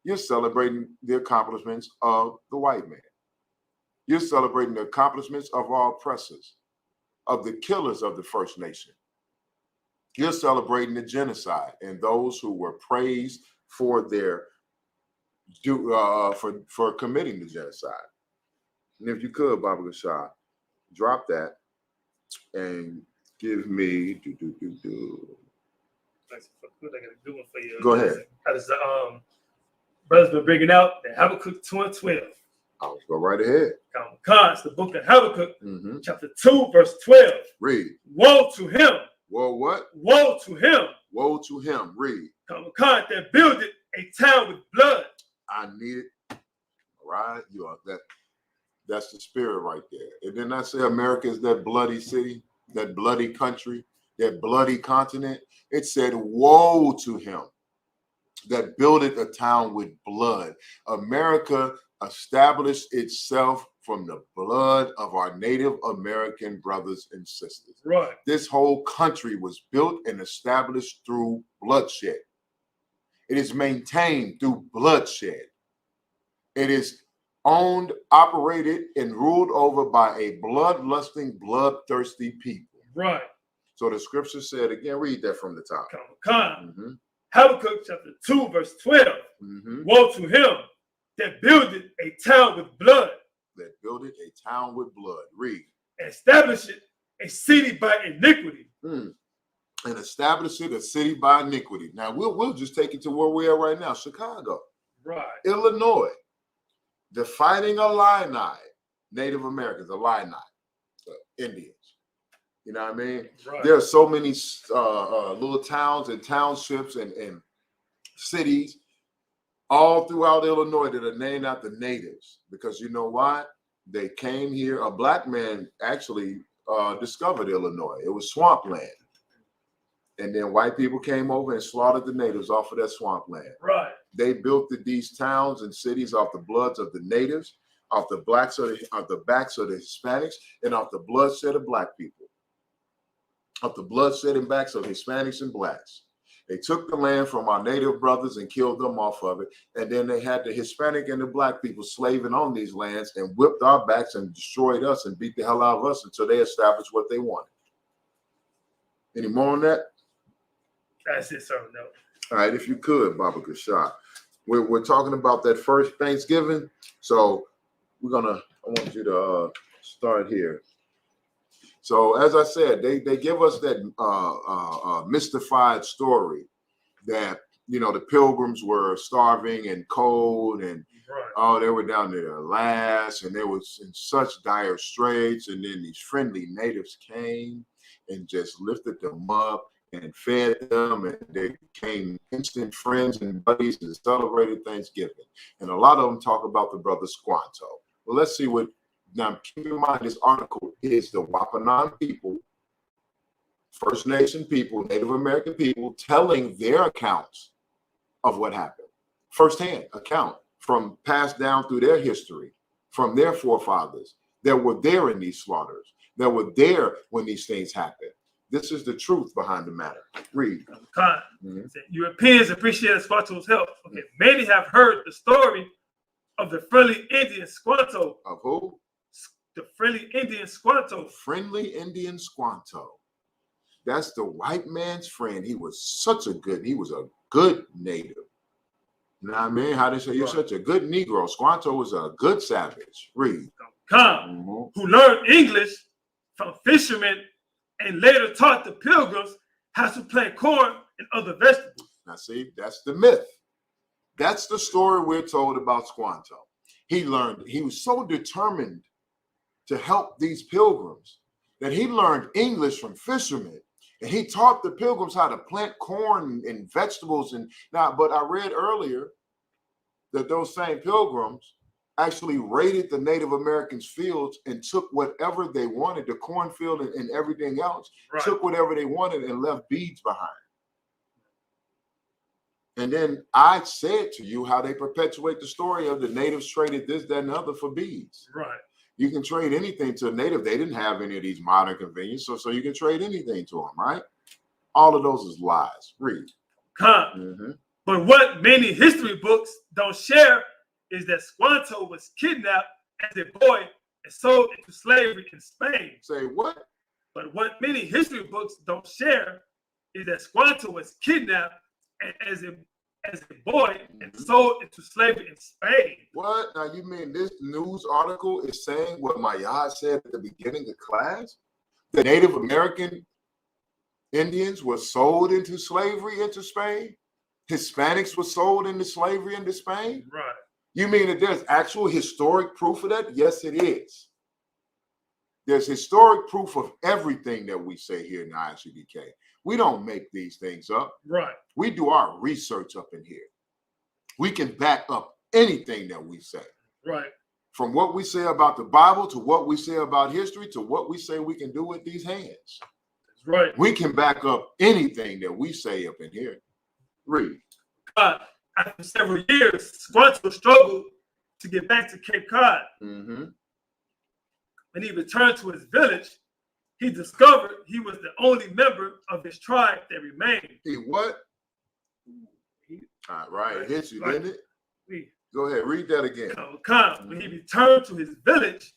You're celebrating the accomplishments of the white man. You're celebrating the accomplishments of our oppressors, of the killers of the First Nation. You're celebrating the genocide and those who were praised for their for committing the genocide. And if you could, Baba Gashar, drop that and give me I got a good one for you. Go ahead. Brothers been bringing out the Habakkuk 2 and 12. I'll go right ahead. It's the book of Habakkuk, chapter 2, verse 12. Read. Woe to him. Woe what? Woe to him. Woe to him. Read. That builded a town with blood. I need it. All right. You are that. That's the spirit right there. And then I say America is that bloody city, that bloody country, that bloody continent. It said, woe to him that builded a town with blood. America established itself from the blood of our Native American brothers and sisters. Right. This whole country was built and established through bloodshed. It is maintained through bloodshed. It is owned, operated, and ruled over by a bloodlusting, bloodthirsty people. Right. So the scripture said, again, read that from the top. Habakkuk chapter 2, verse 12. Woe to him that builded a town with blood. That builded a town with blood. Read. Establish it a city by iniquity. And establish it a city by iniquity. Now we'll just take it to where we are right now, Chicago. Right. Illinois. The Fighting Illini, Native Americans, Illini, Indians. You know what I mean? Right. There are so many little towns and townships and cities all throughout Illinois that are named after natives. Because you know why? They came here. A black man actually discovered Illinois. It was swampland. And then white people came over and slaughtered the natives off of that swampland. Right. They built these towns and cities off the bloods of the natives, off the backs of the Hispanics, and off the bloodshed of black people. Of the bloodshed and backs of Hispanics and blacks. They took the land from our native brothers and killed them off of it. And then they had the Hispanic and the black people slaving on these lands and whipped our backs and destroyed us and beat the hell out of us until they established what they wanted. Any more on that? That's it, sir. No. All right, if you could, Baba Gashar. We're talking about that first Thanksgiving. So I want you to start here. So as I said, they give us that mystified story that, you know, the pilgrims were starving and cold and they were down there last and they was in such dire straits. And then these friendly natives came and just lifted them up and fed them, and they became instant friends and buddies and celebrated Thanksgiving. And a lot of them talk about the brother Squanto. Well, let's see what. Now, keep in mind, this article is the Wapanan people, First Nation people, Native American people, telling their accounts of what happened. Firsthand account from passed down through their history, from their forefathers that were there in these slaughters, that were there when these things happened. This is the truth behind the matter. Read. Europeans appreciate Squanto's help. Okay. Many have heard the story of the friendly Indian Squanto. Of who? The friendly Indian Squanto. Friendly Indian Squanto. That's the white man's friend. He was a good native. You know what I mean? How they say you're such a good Negro. Squanto was a good savage. Read. Who learned English from fishermen and later taught the Pilgrims how to plant corn and other vegetables. Now, see, that's the myth. That's the story we're told about Squanto. He was so determined to help these pilgrims that he learned English from fishermen, and he taught the pilgrims how to plant corn and vegetables. But I read earlier that those same pilgrims actually raided the Native Americans' fields and took whatever they wanted, the cornfield and everything else, took whatever they wanted and left beads behind. And then I said to you how they perpetuate the story of the natives traded this, that, and the other for beads. Right. You can trade anything to a native. They didn't have any of these modern conveniences, so you can trade anything to them, right? All of those is lies. Read. But what many history books don't share is that Squanto was kidnapped as a boy and sold into slavery in Spain. Say what? But what many history books don't share is that Squanto was kidnapped as a boy and sold into slavery in Spain. What? Now you mean this news article is saying what Mayad said at the beginning of class? The Native American Indians were sold into slavery into Spain? Hispanics were sold into slavery into Spain? Right. You mean that there's actual historic proof of that? Yes, it is. There's historic proof of everything that we say here in the ISUPK. We don't make these things up. Right. We do our research up in here. We can back up anything that we say. Right. From what we say about the Bible to what we say about history to what we say we can do with these hands. That's right. We can back up anything that we say up in here. Read. After several years, Squanto struggled to get back to Cape Cod. When he returned to his village, he discovered he was the only member of his tribe that remained. He what? It hits you, didn't it? Go ahead, read that again. When he returned to his village,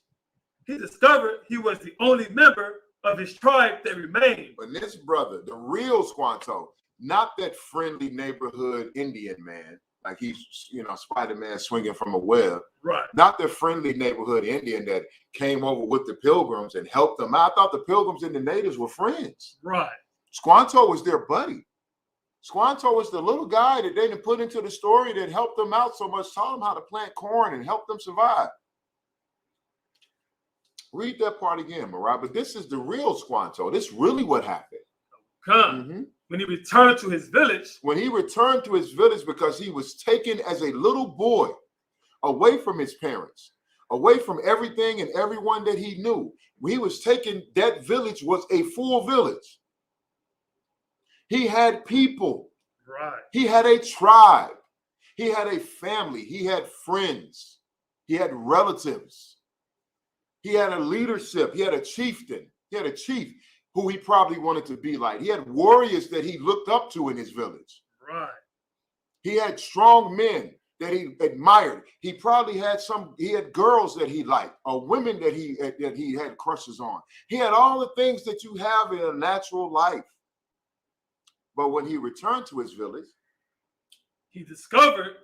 he discovered he was the only member of his tribe that remained. But this brother, the real Squanto, not that friendly neighborhood Indian man, like he's, Spider-Man swinging from a web. Right. Not the friendly neighborhood Indian that came over with the pilgrims and helped them out. I thought the pilgrims and the natives were friends. Right. Squanto was their buddy. Squanto was the little guy that they didn't put into the story that helped them out so much, taught them how to plant corn and help them survive. Read that part again, Mariah. But this is the real Squanto. This is really what happened. When he returned to his village. When he returned to his village because he was taken as a little boy away from his parents, away from everything and everyone that he knew. When he was taken, that village was a full village. He had people. Right. He had a tribe. He had a family. He had friends. He had relatives. He had a leadership. He had a chieftain. He had a chief who he probably wanted to be like. He had warriors that he looked up to in his village. Right. He had strong men that he admired. He probably had he had girls that he liked, or women that he had crushes on. He had all the things that you have in a natural life. But when he returned to his village, he discovered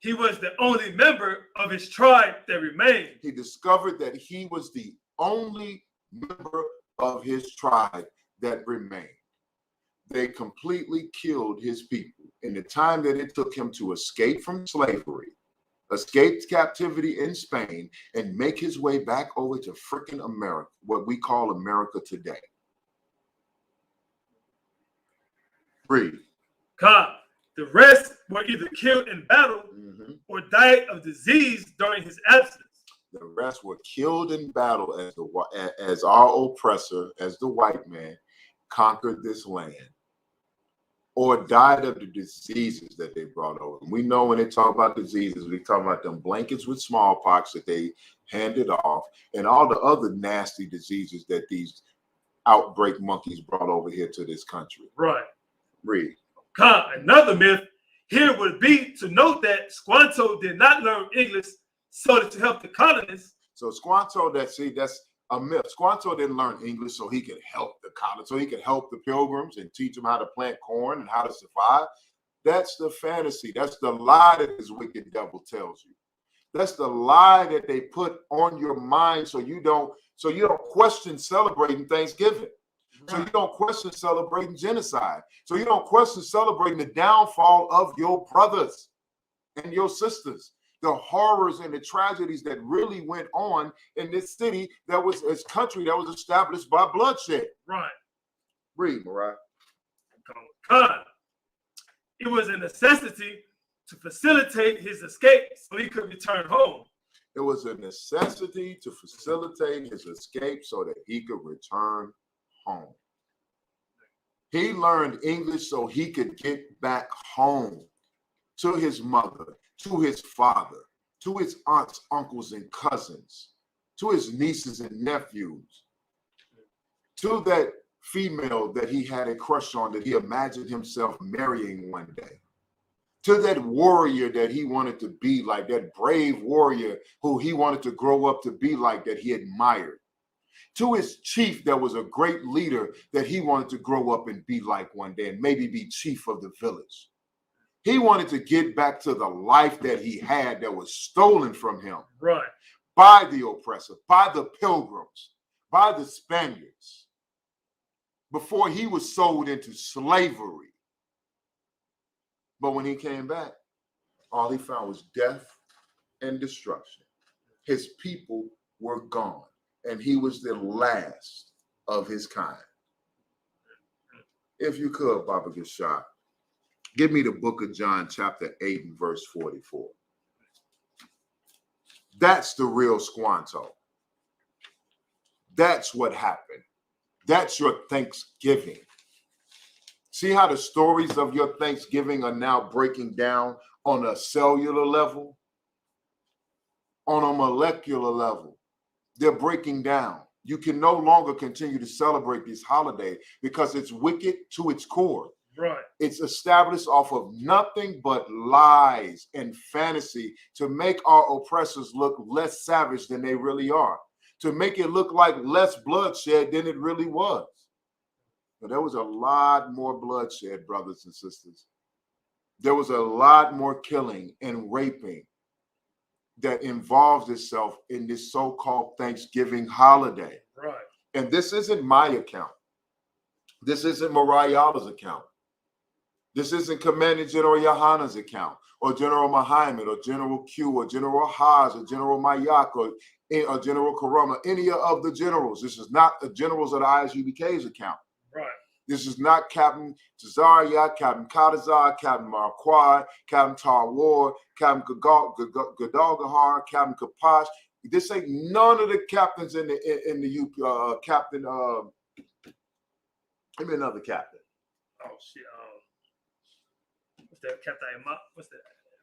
he was the only member of his tribe that remained. He discovered that he was the only member of his tribe that remained. They completely killed his people in the time that it took him to escape from slavery, escape captivity in Spain, and make his way back over to frickin' America, what we call America today. Read. The rest were either killed in battle or died of disease during his absence. The rest were killed in battle as our oppressor, as the white man, conquered this land, or died of the diseases that they brought over. We know when they talk about diseases, we talk about them blankets with smallpox that they handed off, and all the other nasty diseases that these outbreak monkeys brought over here to this country. Right. Read. Another myth here would be to note that Squanto did not learn English solely to help the colonists. So Squanto, that's a myth. Squanto didn't learn English so he could help the colonists, so he could help the pilgrims and teach them how to plant corn and how to survive. That's the fantasy. That's the lie that this wicked devil tells you. That's the lie that they put on your mind so you don't question celebrating Thanksgiving. So you don't question celebrating genocide. So you don't question celebrating the downfall of your brothers and your sisters, the horrors and the tragedies that really went on in this city this country that was established by bloodshed. Right. Read, Mariah. It was a necessity to facilitate his escape so he could return home. It was a necessity to facilitate his escape so that he could return home. He learned English so he could get back home to his mother, to his father, to his aunts, uncles, and cousins, to his nieces and nephews, to that female that he had a crush on, that he imagined himself marrying one day, to that warrior that he wanted to be like, that brave warrior who he wanted to grow up to be like, that he admired, to his chief that was a great leader that he wanted to grow up and be like one day and maybe be chief of the village. He wanted to get back to the life that he had that was stolen from him by the oppressor, by the pilgrims, by the Spaniards, before he was sold into slavery. But when he came back, all he found was death and destruction. His people were gone, and he was the last of his kind. If you could, Baba Gashad, give me the book of John, chapter 8 and verse 44. That's the real Squanto. That's what happened. That's your Thanksgiving. See how the stories of your Thanksgiving are now breaking down on a cellular level, on a molecular level. They're breaking down. You can no longer continue to celebrate this holiday because it's wicked to its core. Right. It's established off of nothing but lies and fantasy to make our oppressors look less savage than they really are, to make it look like less bloodshed than it really was. But there was a lot more bloodshed, brothers and sisters. There was a lot more killing and raping that involves itself in this so-called Thanksgiving holiday. Right. And this isn't my account. This isn't Mariah's account. This isn't Commander General Yohana's account, or General Muhammad, or General Q, or General Haas, or General Mayak, or General Karama, any of the generals. This is not the generals of the ISUBK's account. Right. This is not Captain Tazaria, Captain Kadazar, Captain Marquard, Captain Tarwar, Captain Gadalgahar, Captain Kapash. This ain't none of the captains in the UP. Captain, give me another captain. Oh shit. What's that? Captain Ahmad? What's that?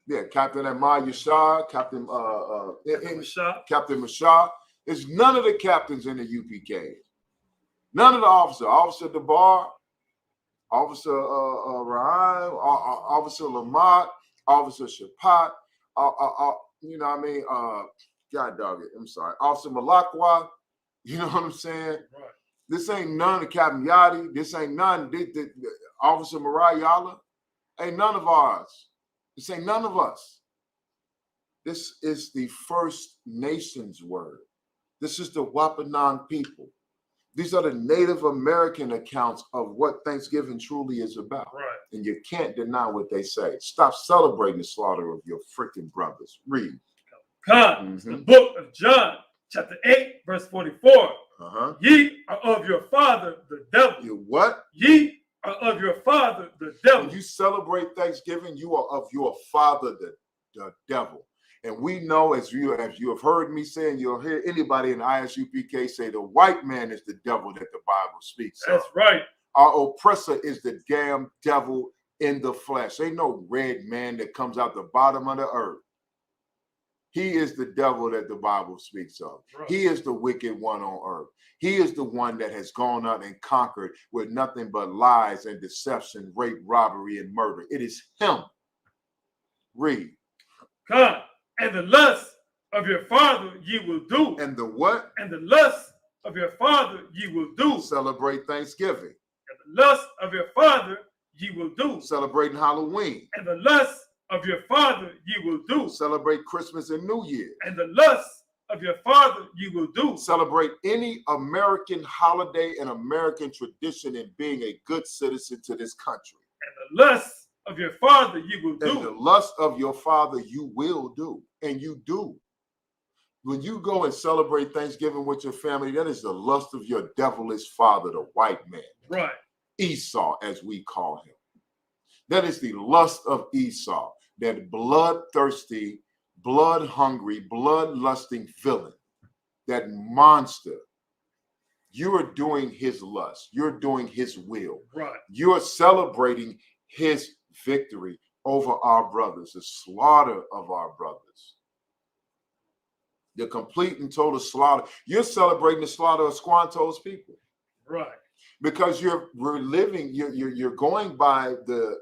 Yeah, Captain Ahmad Yashar, Captain Captain Mashar. There's none of the captains in the UPK. None of the officers. Officer DeBar, Officer Ryan, Officer Lamont, Officer Shapat, you know what I mean? God dog it. I'm sorry. Officer Malakwa, you know what I'm saying? Right. This ain't none of Captain Yadi. This ain't none. Officer Mariah, ain't none of ours. This ain't none of us. This is the First Nations word. This is the Wapanang people. These are the Native American accounts of what Thanksgiving truly is about. Right. And you can't deny what they say. Stop celebrating the slaughter of your freaking brothers. Read. The book of John, chapter 8, verse 44. Ye are of your father, the devil. You what? Ye are of your father, the devil. When you celebrate Thanksgiving, you are of your father, the devil. And we know, as you have heard me say, and you'll hear anybody in ISUPK say, the white man is the devil that the Bible speaks of. That's right. Our oppressor is the damn devil in the flesh. Ain't no red man that comes out the bottom of the earth. He is the devil that the Bible speaks of. Right. He is the wicked one on earth. He is the one that has gone out and conquered with nothing but lies and deception, rape, robbery, and murder. It is him. Read. Come. And the lust of your father ye will do. And the what? And the lust of your father ye will do. Celebrate Thanksgiving. And the lust of your father ye will do. Celebrating Halloween. And the lust of your father ye will do. Celebrate Christmas and New Year. And the lust of your father ye will do. Celebrate any American holiday and American tradition in being a good citizen to this country. And the lust of your father you will do. And the lust of your father you will do. And you do. When you go and celebrate Thanksgiving with your family, that is the lust of your devilish father, the white man. Right. Esau, as we call him. That is the lust of Esau, that bloodthirsty, blood-hungry, blood-lusting villain, that monster. You are doing his lust. You're doing his will. Right. You're celebrating his victory over our brothers, the slaughter of our brothers. The complete and total slaughter. You're celebrating the slaughter of Squanto's people. Right. Because you're going by the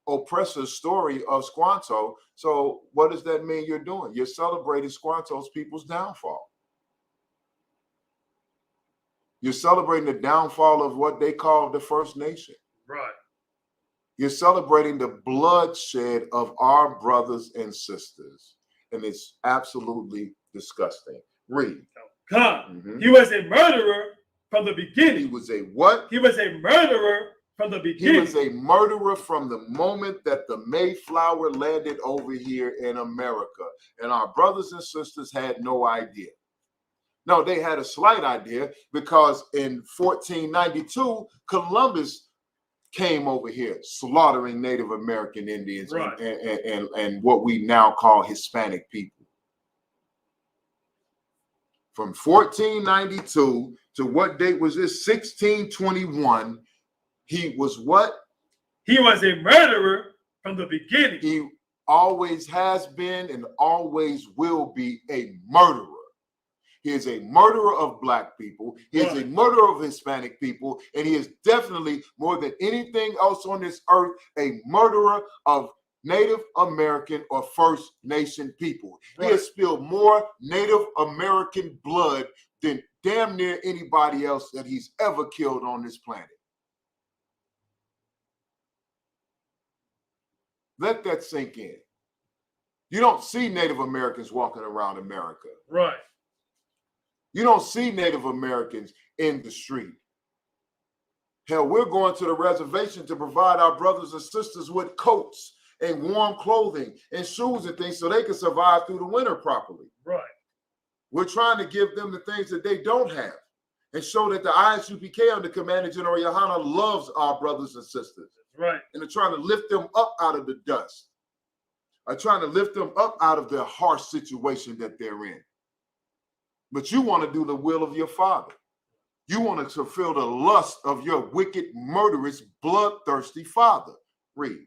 oppressor's story of Squanto. So what does that mean you're doing? You're celebrating Squanto's people's downfall. You're celebrating the downfall of what they call the First Nation. Right. You're celebrating the bloodshed of our brothers and sisters. And it's absolutely disgusting. Read. God, he was a murderer from the beginning. He was a what? He was a murderer from the beginning. He was a murderer from the moment that the Mayflower landed over here in America. And our brothers and sisters had no idea. No, they had a slight idea because in 1492, Columbus came over here slaughtering Native American Indians, right, and what we now call Hispanic people. From 1492 to what date was this? 1621. He was what? He was a murderer from the beginning. He always has been and always will be a murderer. He is a murderer of black people. He is a murderer of Hispanic people. And he is definitely, more than anything else on this earth, a murderer of Native American or First Nation people. Right. He has spilled more Native American blood than damn near anybody else that he's ever killed on this planet. Let that sink in. You don't see Native Americans walking around America. Right. You don't see Native Americans in the street. Hell, we're going to the reservation to provide our brothers and sisters with coats and warm clothing and shoes and things so they can survive through the winter properly. Right. We're trying to give them the things that they don't have and show that the Isupk under Commander General Yohana loves our brothers and sisters. Right. And they're trying to lift them up out of the dust. Are trying to lift them up out of the harsh situation that they're in. But you want to do the will of your father. You want to fulfill the lust of your wicked, murderous, bloodthirsty father. Read.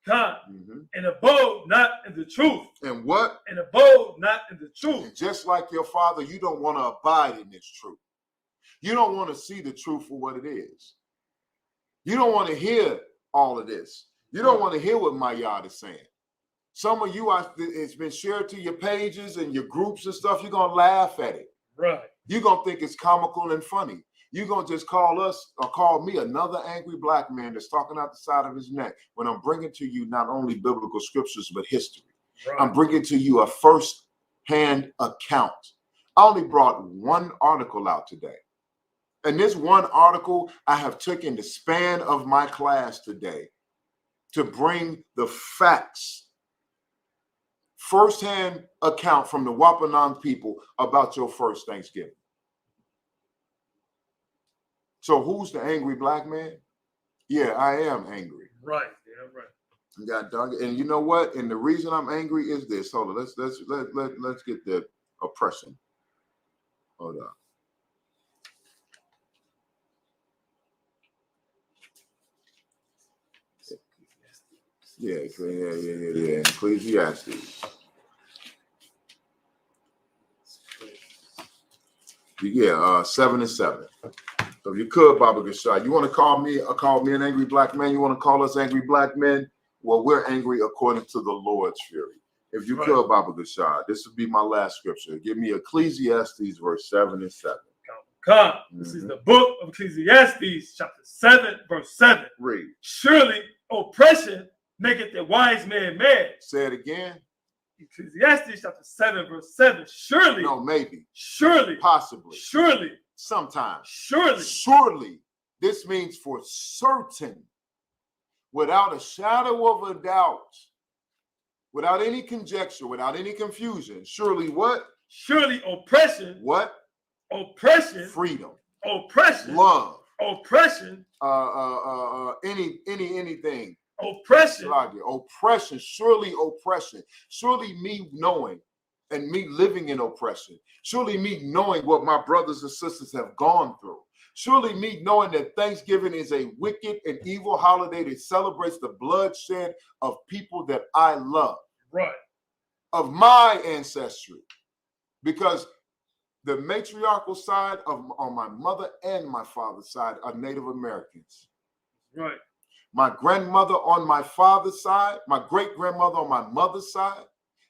God, and abode not in the truth. And what? And abode not in the truth. And just like your father, you don't want to abide in this truth. You don't want to see the truth for what it is. You don't want to hear all of this. You don't want to hear what my yard is saying. Some of you, it's been shared to your pages and your groups and stuff. You're going to laugh at it. Right. You're going to think it's comical and funny. You're going to just call us or call me another angry black man that's talking out the side of his neck when I'm bringing to you not only biblical scriptures, but history. Right. I'm bringing to you a first-hand account. I only brought one article out today. And this one article I have taken the span of my class today to bring the facts, first-hand account from the Wapanang people about your first Thanksgiving. So who's the angry black man? Yeah, I am angry. Right. Yeah, right. God dog it. And you know what? And the reason I'm angry is this. Hold on. Let's get the oppression. Hold on. Yeah. Ecclesiastes. Yeah, 7 and 7. So if you could, Baba Gashai, you want to call me an angry black man? You want to call us angry black men? Well, we're angry according to the Lord's fury. If you could, Baba Gashai, this would be my last scripture. Give me Ecclesiastes verse 7 and 7. God, this is the book of Ecclesiastes, chapter 7, verse 7. Read. Surely oppression maketh the wise man mad. Say it again. Ecclesiastes chapter 7, verse 7. Surely. No, maybe. Surely. Possibly. Surely. Sometimes. Surely. Surely. This means for certain, without a shadow of a doubt, without any conjecture, without any confusion. Surely what? Surely oppression. What? Oppression. Freedom. Oppression. Love. Oppression. Anything. Oppression. Oppression. Surely oppression. Surely me knowing and me living in oppression. Surely me knowing what my brothers and sisters have gone through. Surely me knowing that Thanksgiving is a wicked and evil holiday that celebrates the bloodshed of people that I love. Right. Of my ancestry. Because the matriarchal side on my mother and my father's side are Native Americans. Right. My grandmother on my father's side, my great-grandmother on my mother's side,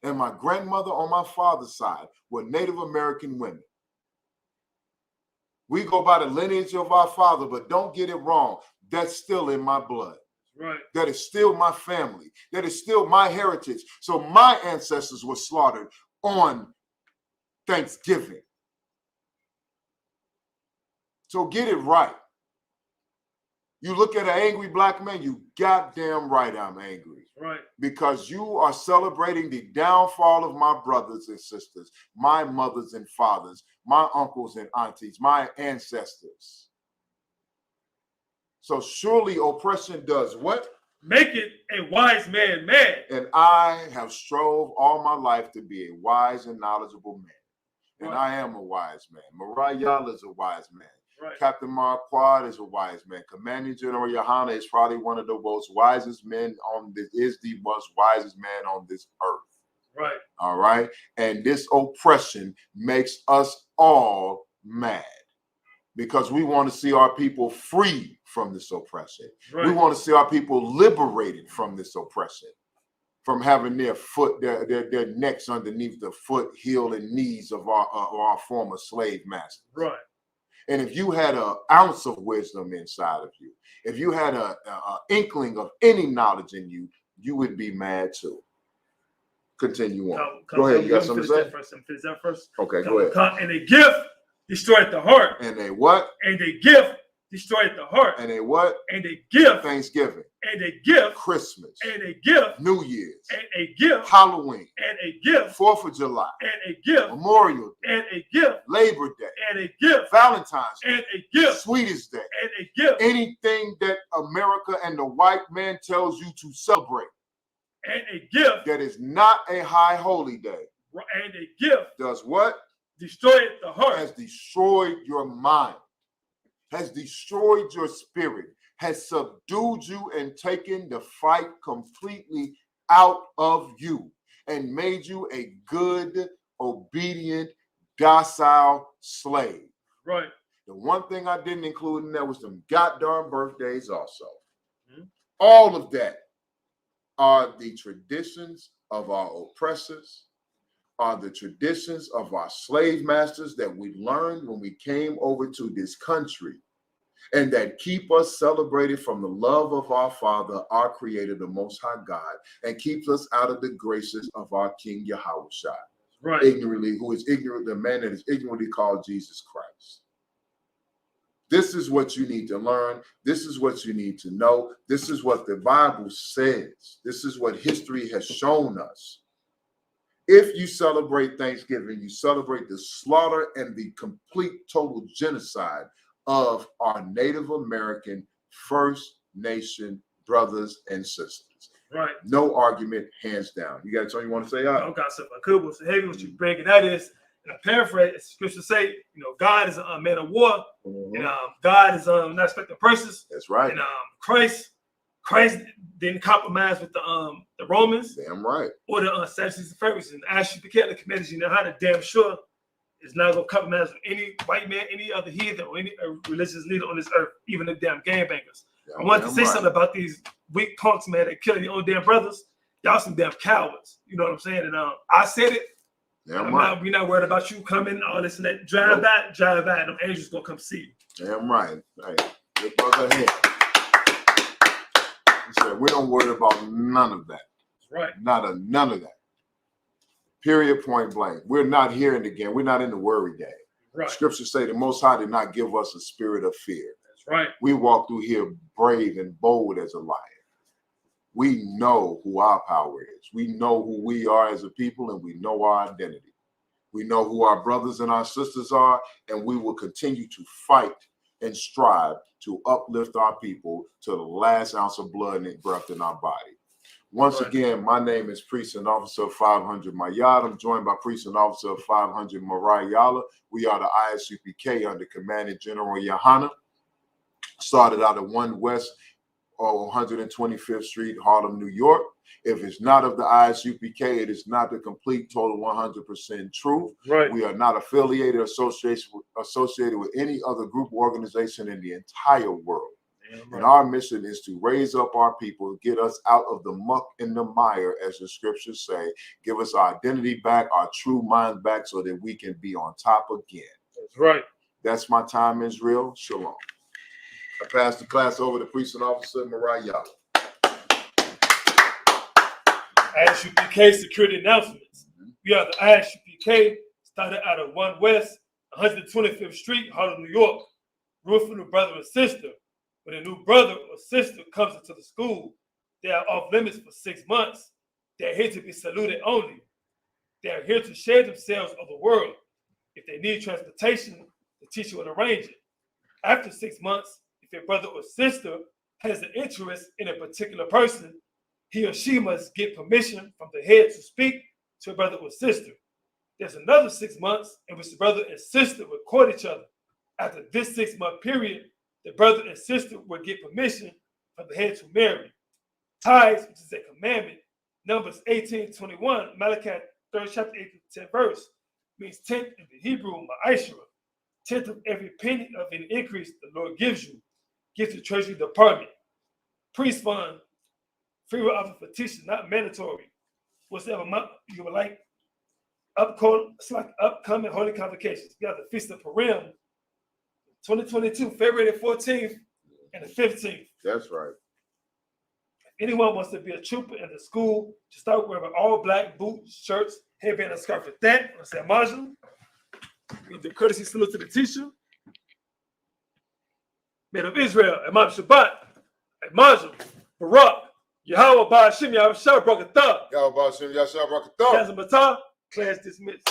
and my grandmother on my father's side were Native American women. We go by the lineage of our father, but don't get it wrong. That's still in my blood. Right. That is still my family. That is still my heritage. So my ancestors were slaughtered on Thanksgiving. So get it right. You look at an angry black man, you goddamn right I'm angry. Right. Because you are celebrating the downfall of my brothers and sisters, my mothers and fathers, my uncles and aunties, my ancestors. So surely oppression does what? Make it a wise man mad. And I have strove all my life to be a wise and knowledgeable man. And Right. I am a wise man. Mariah is a wise man. Right. Captain Marquardt is a wise man. Commanding General Yohana is probably one of the most wisest men on this, is the most wisest man on this earth. Right. All right. And this oppression makes us all mad because we want to see our people free from this oppression. Right. We want to see our people liberated from this oppression, from having their foot, their necks underneath the foot, heel, and knees of our former slave masters. Right. And if you had an ounce of wisdom inside of you, if you had a inkling of any knowledge in you, you would be mad too. Continue on. Go ahead. You got something to say? Finish that first. Okay, go ahead. And a gift destroyed the heart. And a what? And a gift destroyed the heart. And a what? And a gift. Thanksgiving. And a gift. Christmas. And a gift. New Year's. And a gift. Halloween. And a gift. 4th of July. And a gift. Memorial Day. And a gift. Labor Day. And a gift. Valentine's Day. And a gift. Sweetest Day. And a gift. Anything that America and the white man tells you to celebrate. And a gift. That is not a high holy day. And a gift. Does what? Destroyed the heart. Has destroyed your mind. Has destroyed your spirit. Has subdued you and taken the fight completely out of you and made you a good, obedient, docile slave. Right. The one thing I didn't include in there was some goddamn birthdays also. Mm-hmm. All of that are the traditions of our oppressors, are the traditions of our slave masters that we learned when we came over to this country, and that keep us celebrated from the love of our Father, our Creator, the Most High God, and keeps us out of the graces of our King Yahushua. Right. Ignorantly, who is ignorant, the man that is ignorantly called Jesus Christ. This is what you need to learn. This is what you need to know. This is what the Bible says. This is what history has shown us. If you celebrate Thanksgiving, you celebrate the slaughter and the complete total genocide of our Native American First Nation brothers and sisters. Right. No argument, hands down. You got something you want to say? I got something I could, but heavy what you bringing that is, and I paraphrase, scripture say, God is a man of war, and God is not respecting persons. That's right. And Christ didn't compromise with the Romans. Damn right. Or the Sadducees and Pharisees. And as you became the commanders, you know how to damn sure is not going to compromise with any white man, any other heathen, or any religious leader on this earth, even the damn gangbangers. I wanted to say something about these weak punks, man, that killing your own damn brothers. Y'all some damn cowards. You know what I'm saying? And I said it. We're not worried about you coming, all this and that. Drive that. Them angels gonna come see you. Damn right. Hey, good brother here. He said, we don't worry about none of that. That's right. None of that. Period, point blank. We're not hearing again. We're not in the worry game. Right. Scriptures say the Most High did not give us a spirit of fear. That's right. We walk through here brave and bold as a lion. We know who our power is. We know who we are as a people, and we know our identity. We know who our brothers and our sisters are, and we will continue to fight and strive to uplift our people to the last ounce of blood and breath in our body. Once again, my name is Priest and Officer 500 Mayad. I'm joined by Priest and Officer 500 Marayala. We are the Isupk under Commandant General Yohana. Started out at 1 West 125th Street, Harlem, New York. If it's not of the Isupk, it is not the complete, total 100% truth. Right. We are not affiliated or associated with any other group or organization in the entire world. Right. And our mission is to raise up our people, get us out of the muck and the mire, as the scriptures say, give us our identity back, our true mind back, so that we can be on top again. That's right. That's my time, Israel. Shalom. I pass the class over to Priest and Officer Marayala. Isupk security announcements. We are the Isupk, started out of 1 West 125th Street, Harlem, New York. Rule for new brother and sister. When a new brother or sister comes into the school, they are off limits for 6 months. They are here to be saluted only. They are here to share themselves of the world. If they need transportation, the teacher will arrange it. After 6 months, if a brother or sister has an interest in a particular person, he or she must get permission from the head to speak to a brother or sister. There's another 6 months in which the brother and sister will court each other. After this 6-month period, the brother and sister will get permission from the head to marry. Tithes, which is a commandment, Numbers 18:21, Malachi 3rd chapter 8-10 verse, means 10th in the Hebrew, ma'ashra. 10th of every penny of any increase the Lord gives you. Give to the Treasury Department. Priest fund, free will offer for teaching, not mandatory. Whatever you would like. Upcoming holy convocations. We have the Feast of Purim, 2022, February the 14th and the 15th. That's right. If anyone wants to be a trooper in the school, to start wearing all black boots, shirts, headband, and scarf with that. I say, Marshall, give the courtesy salute to the teacher. Men of Israel, Imam Shabbat, Marshall, Barak, Yahweh Ba'ashim, Yahweh Shah, Brakatah. Yahweh Ba'ashim, Yahweh Shah, Brakatah. Yazam Batah, class dismissed.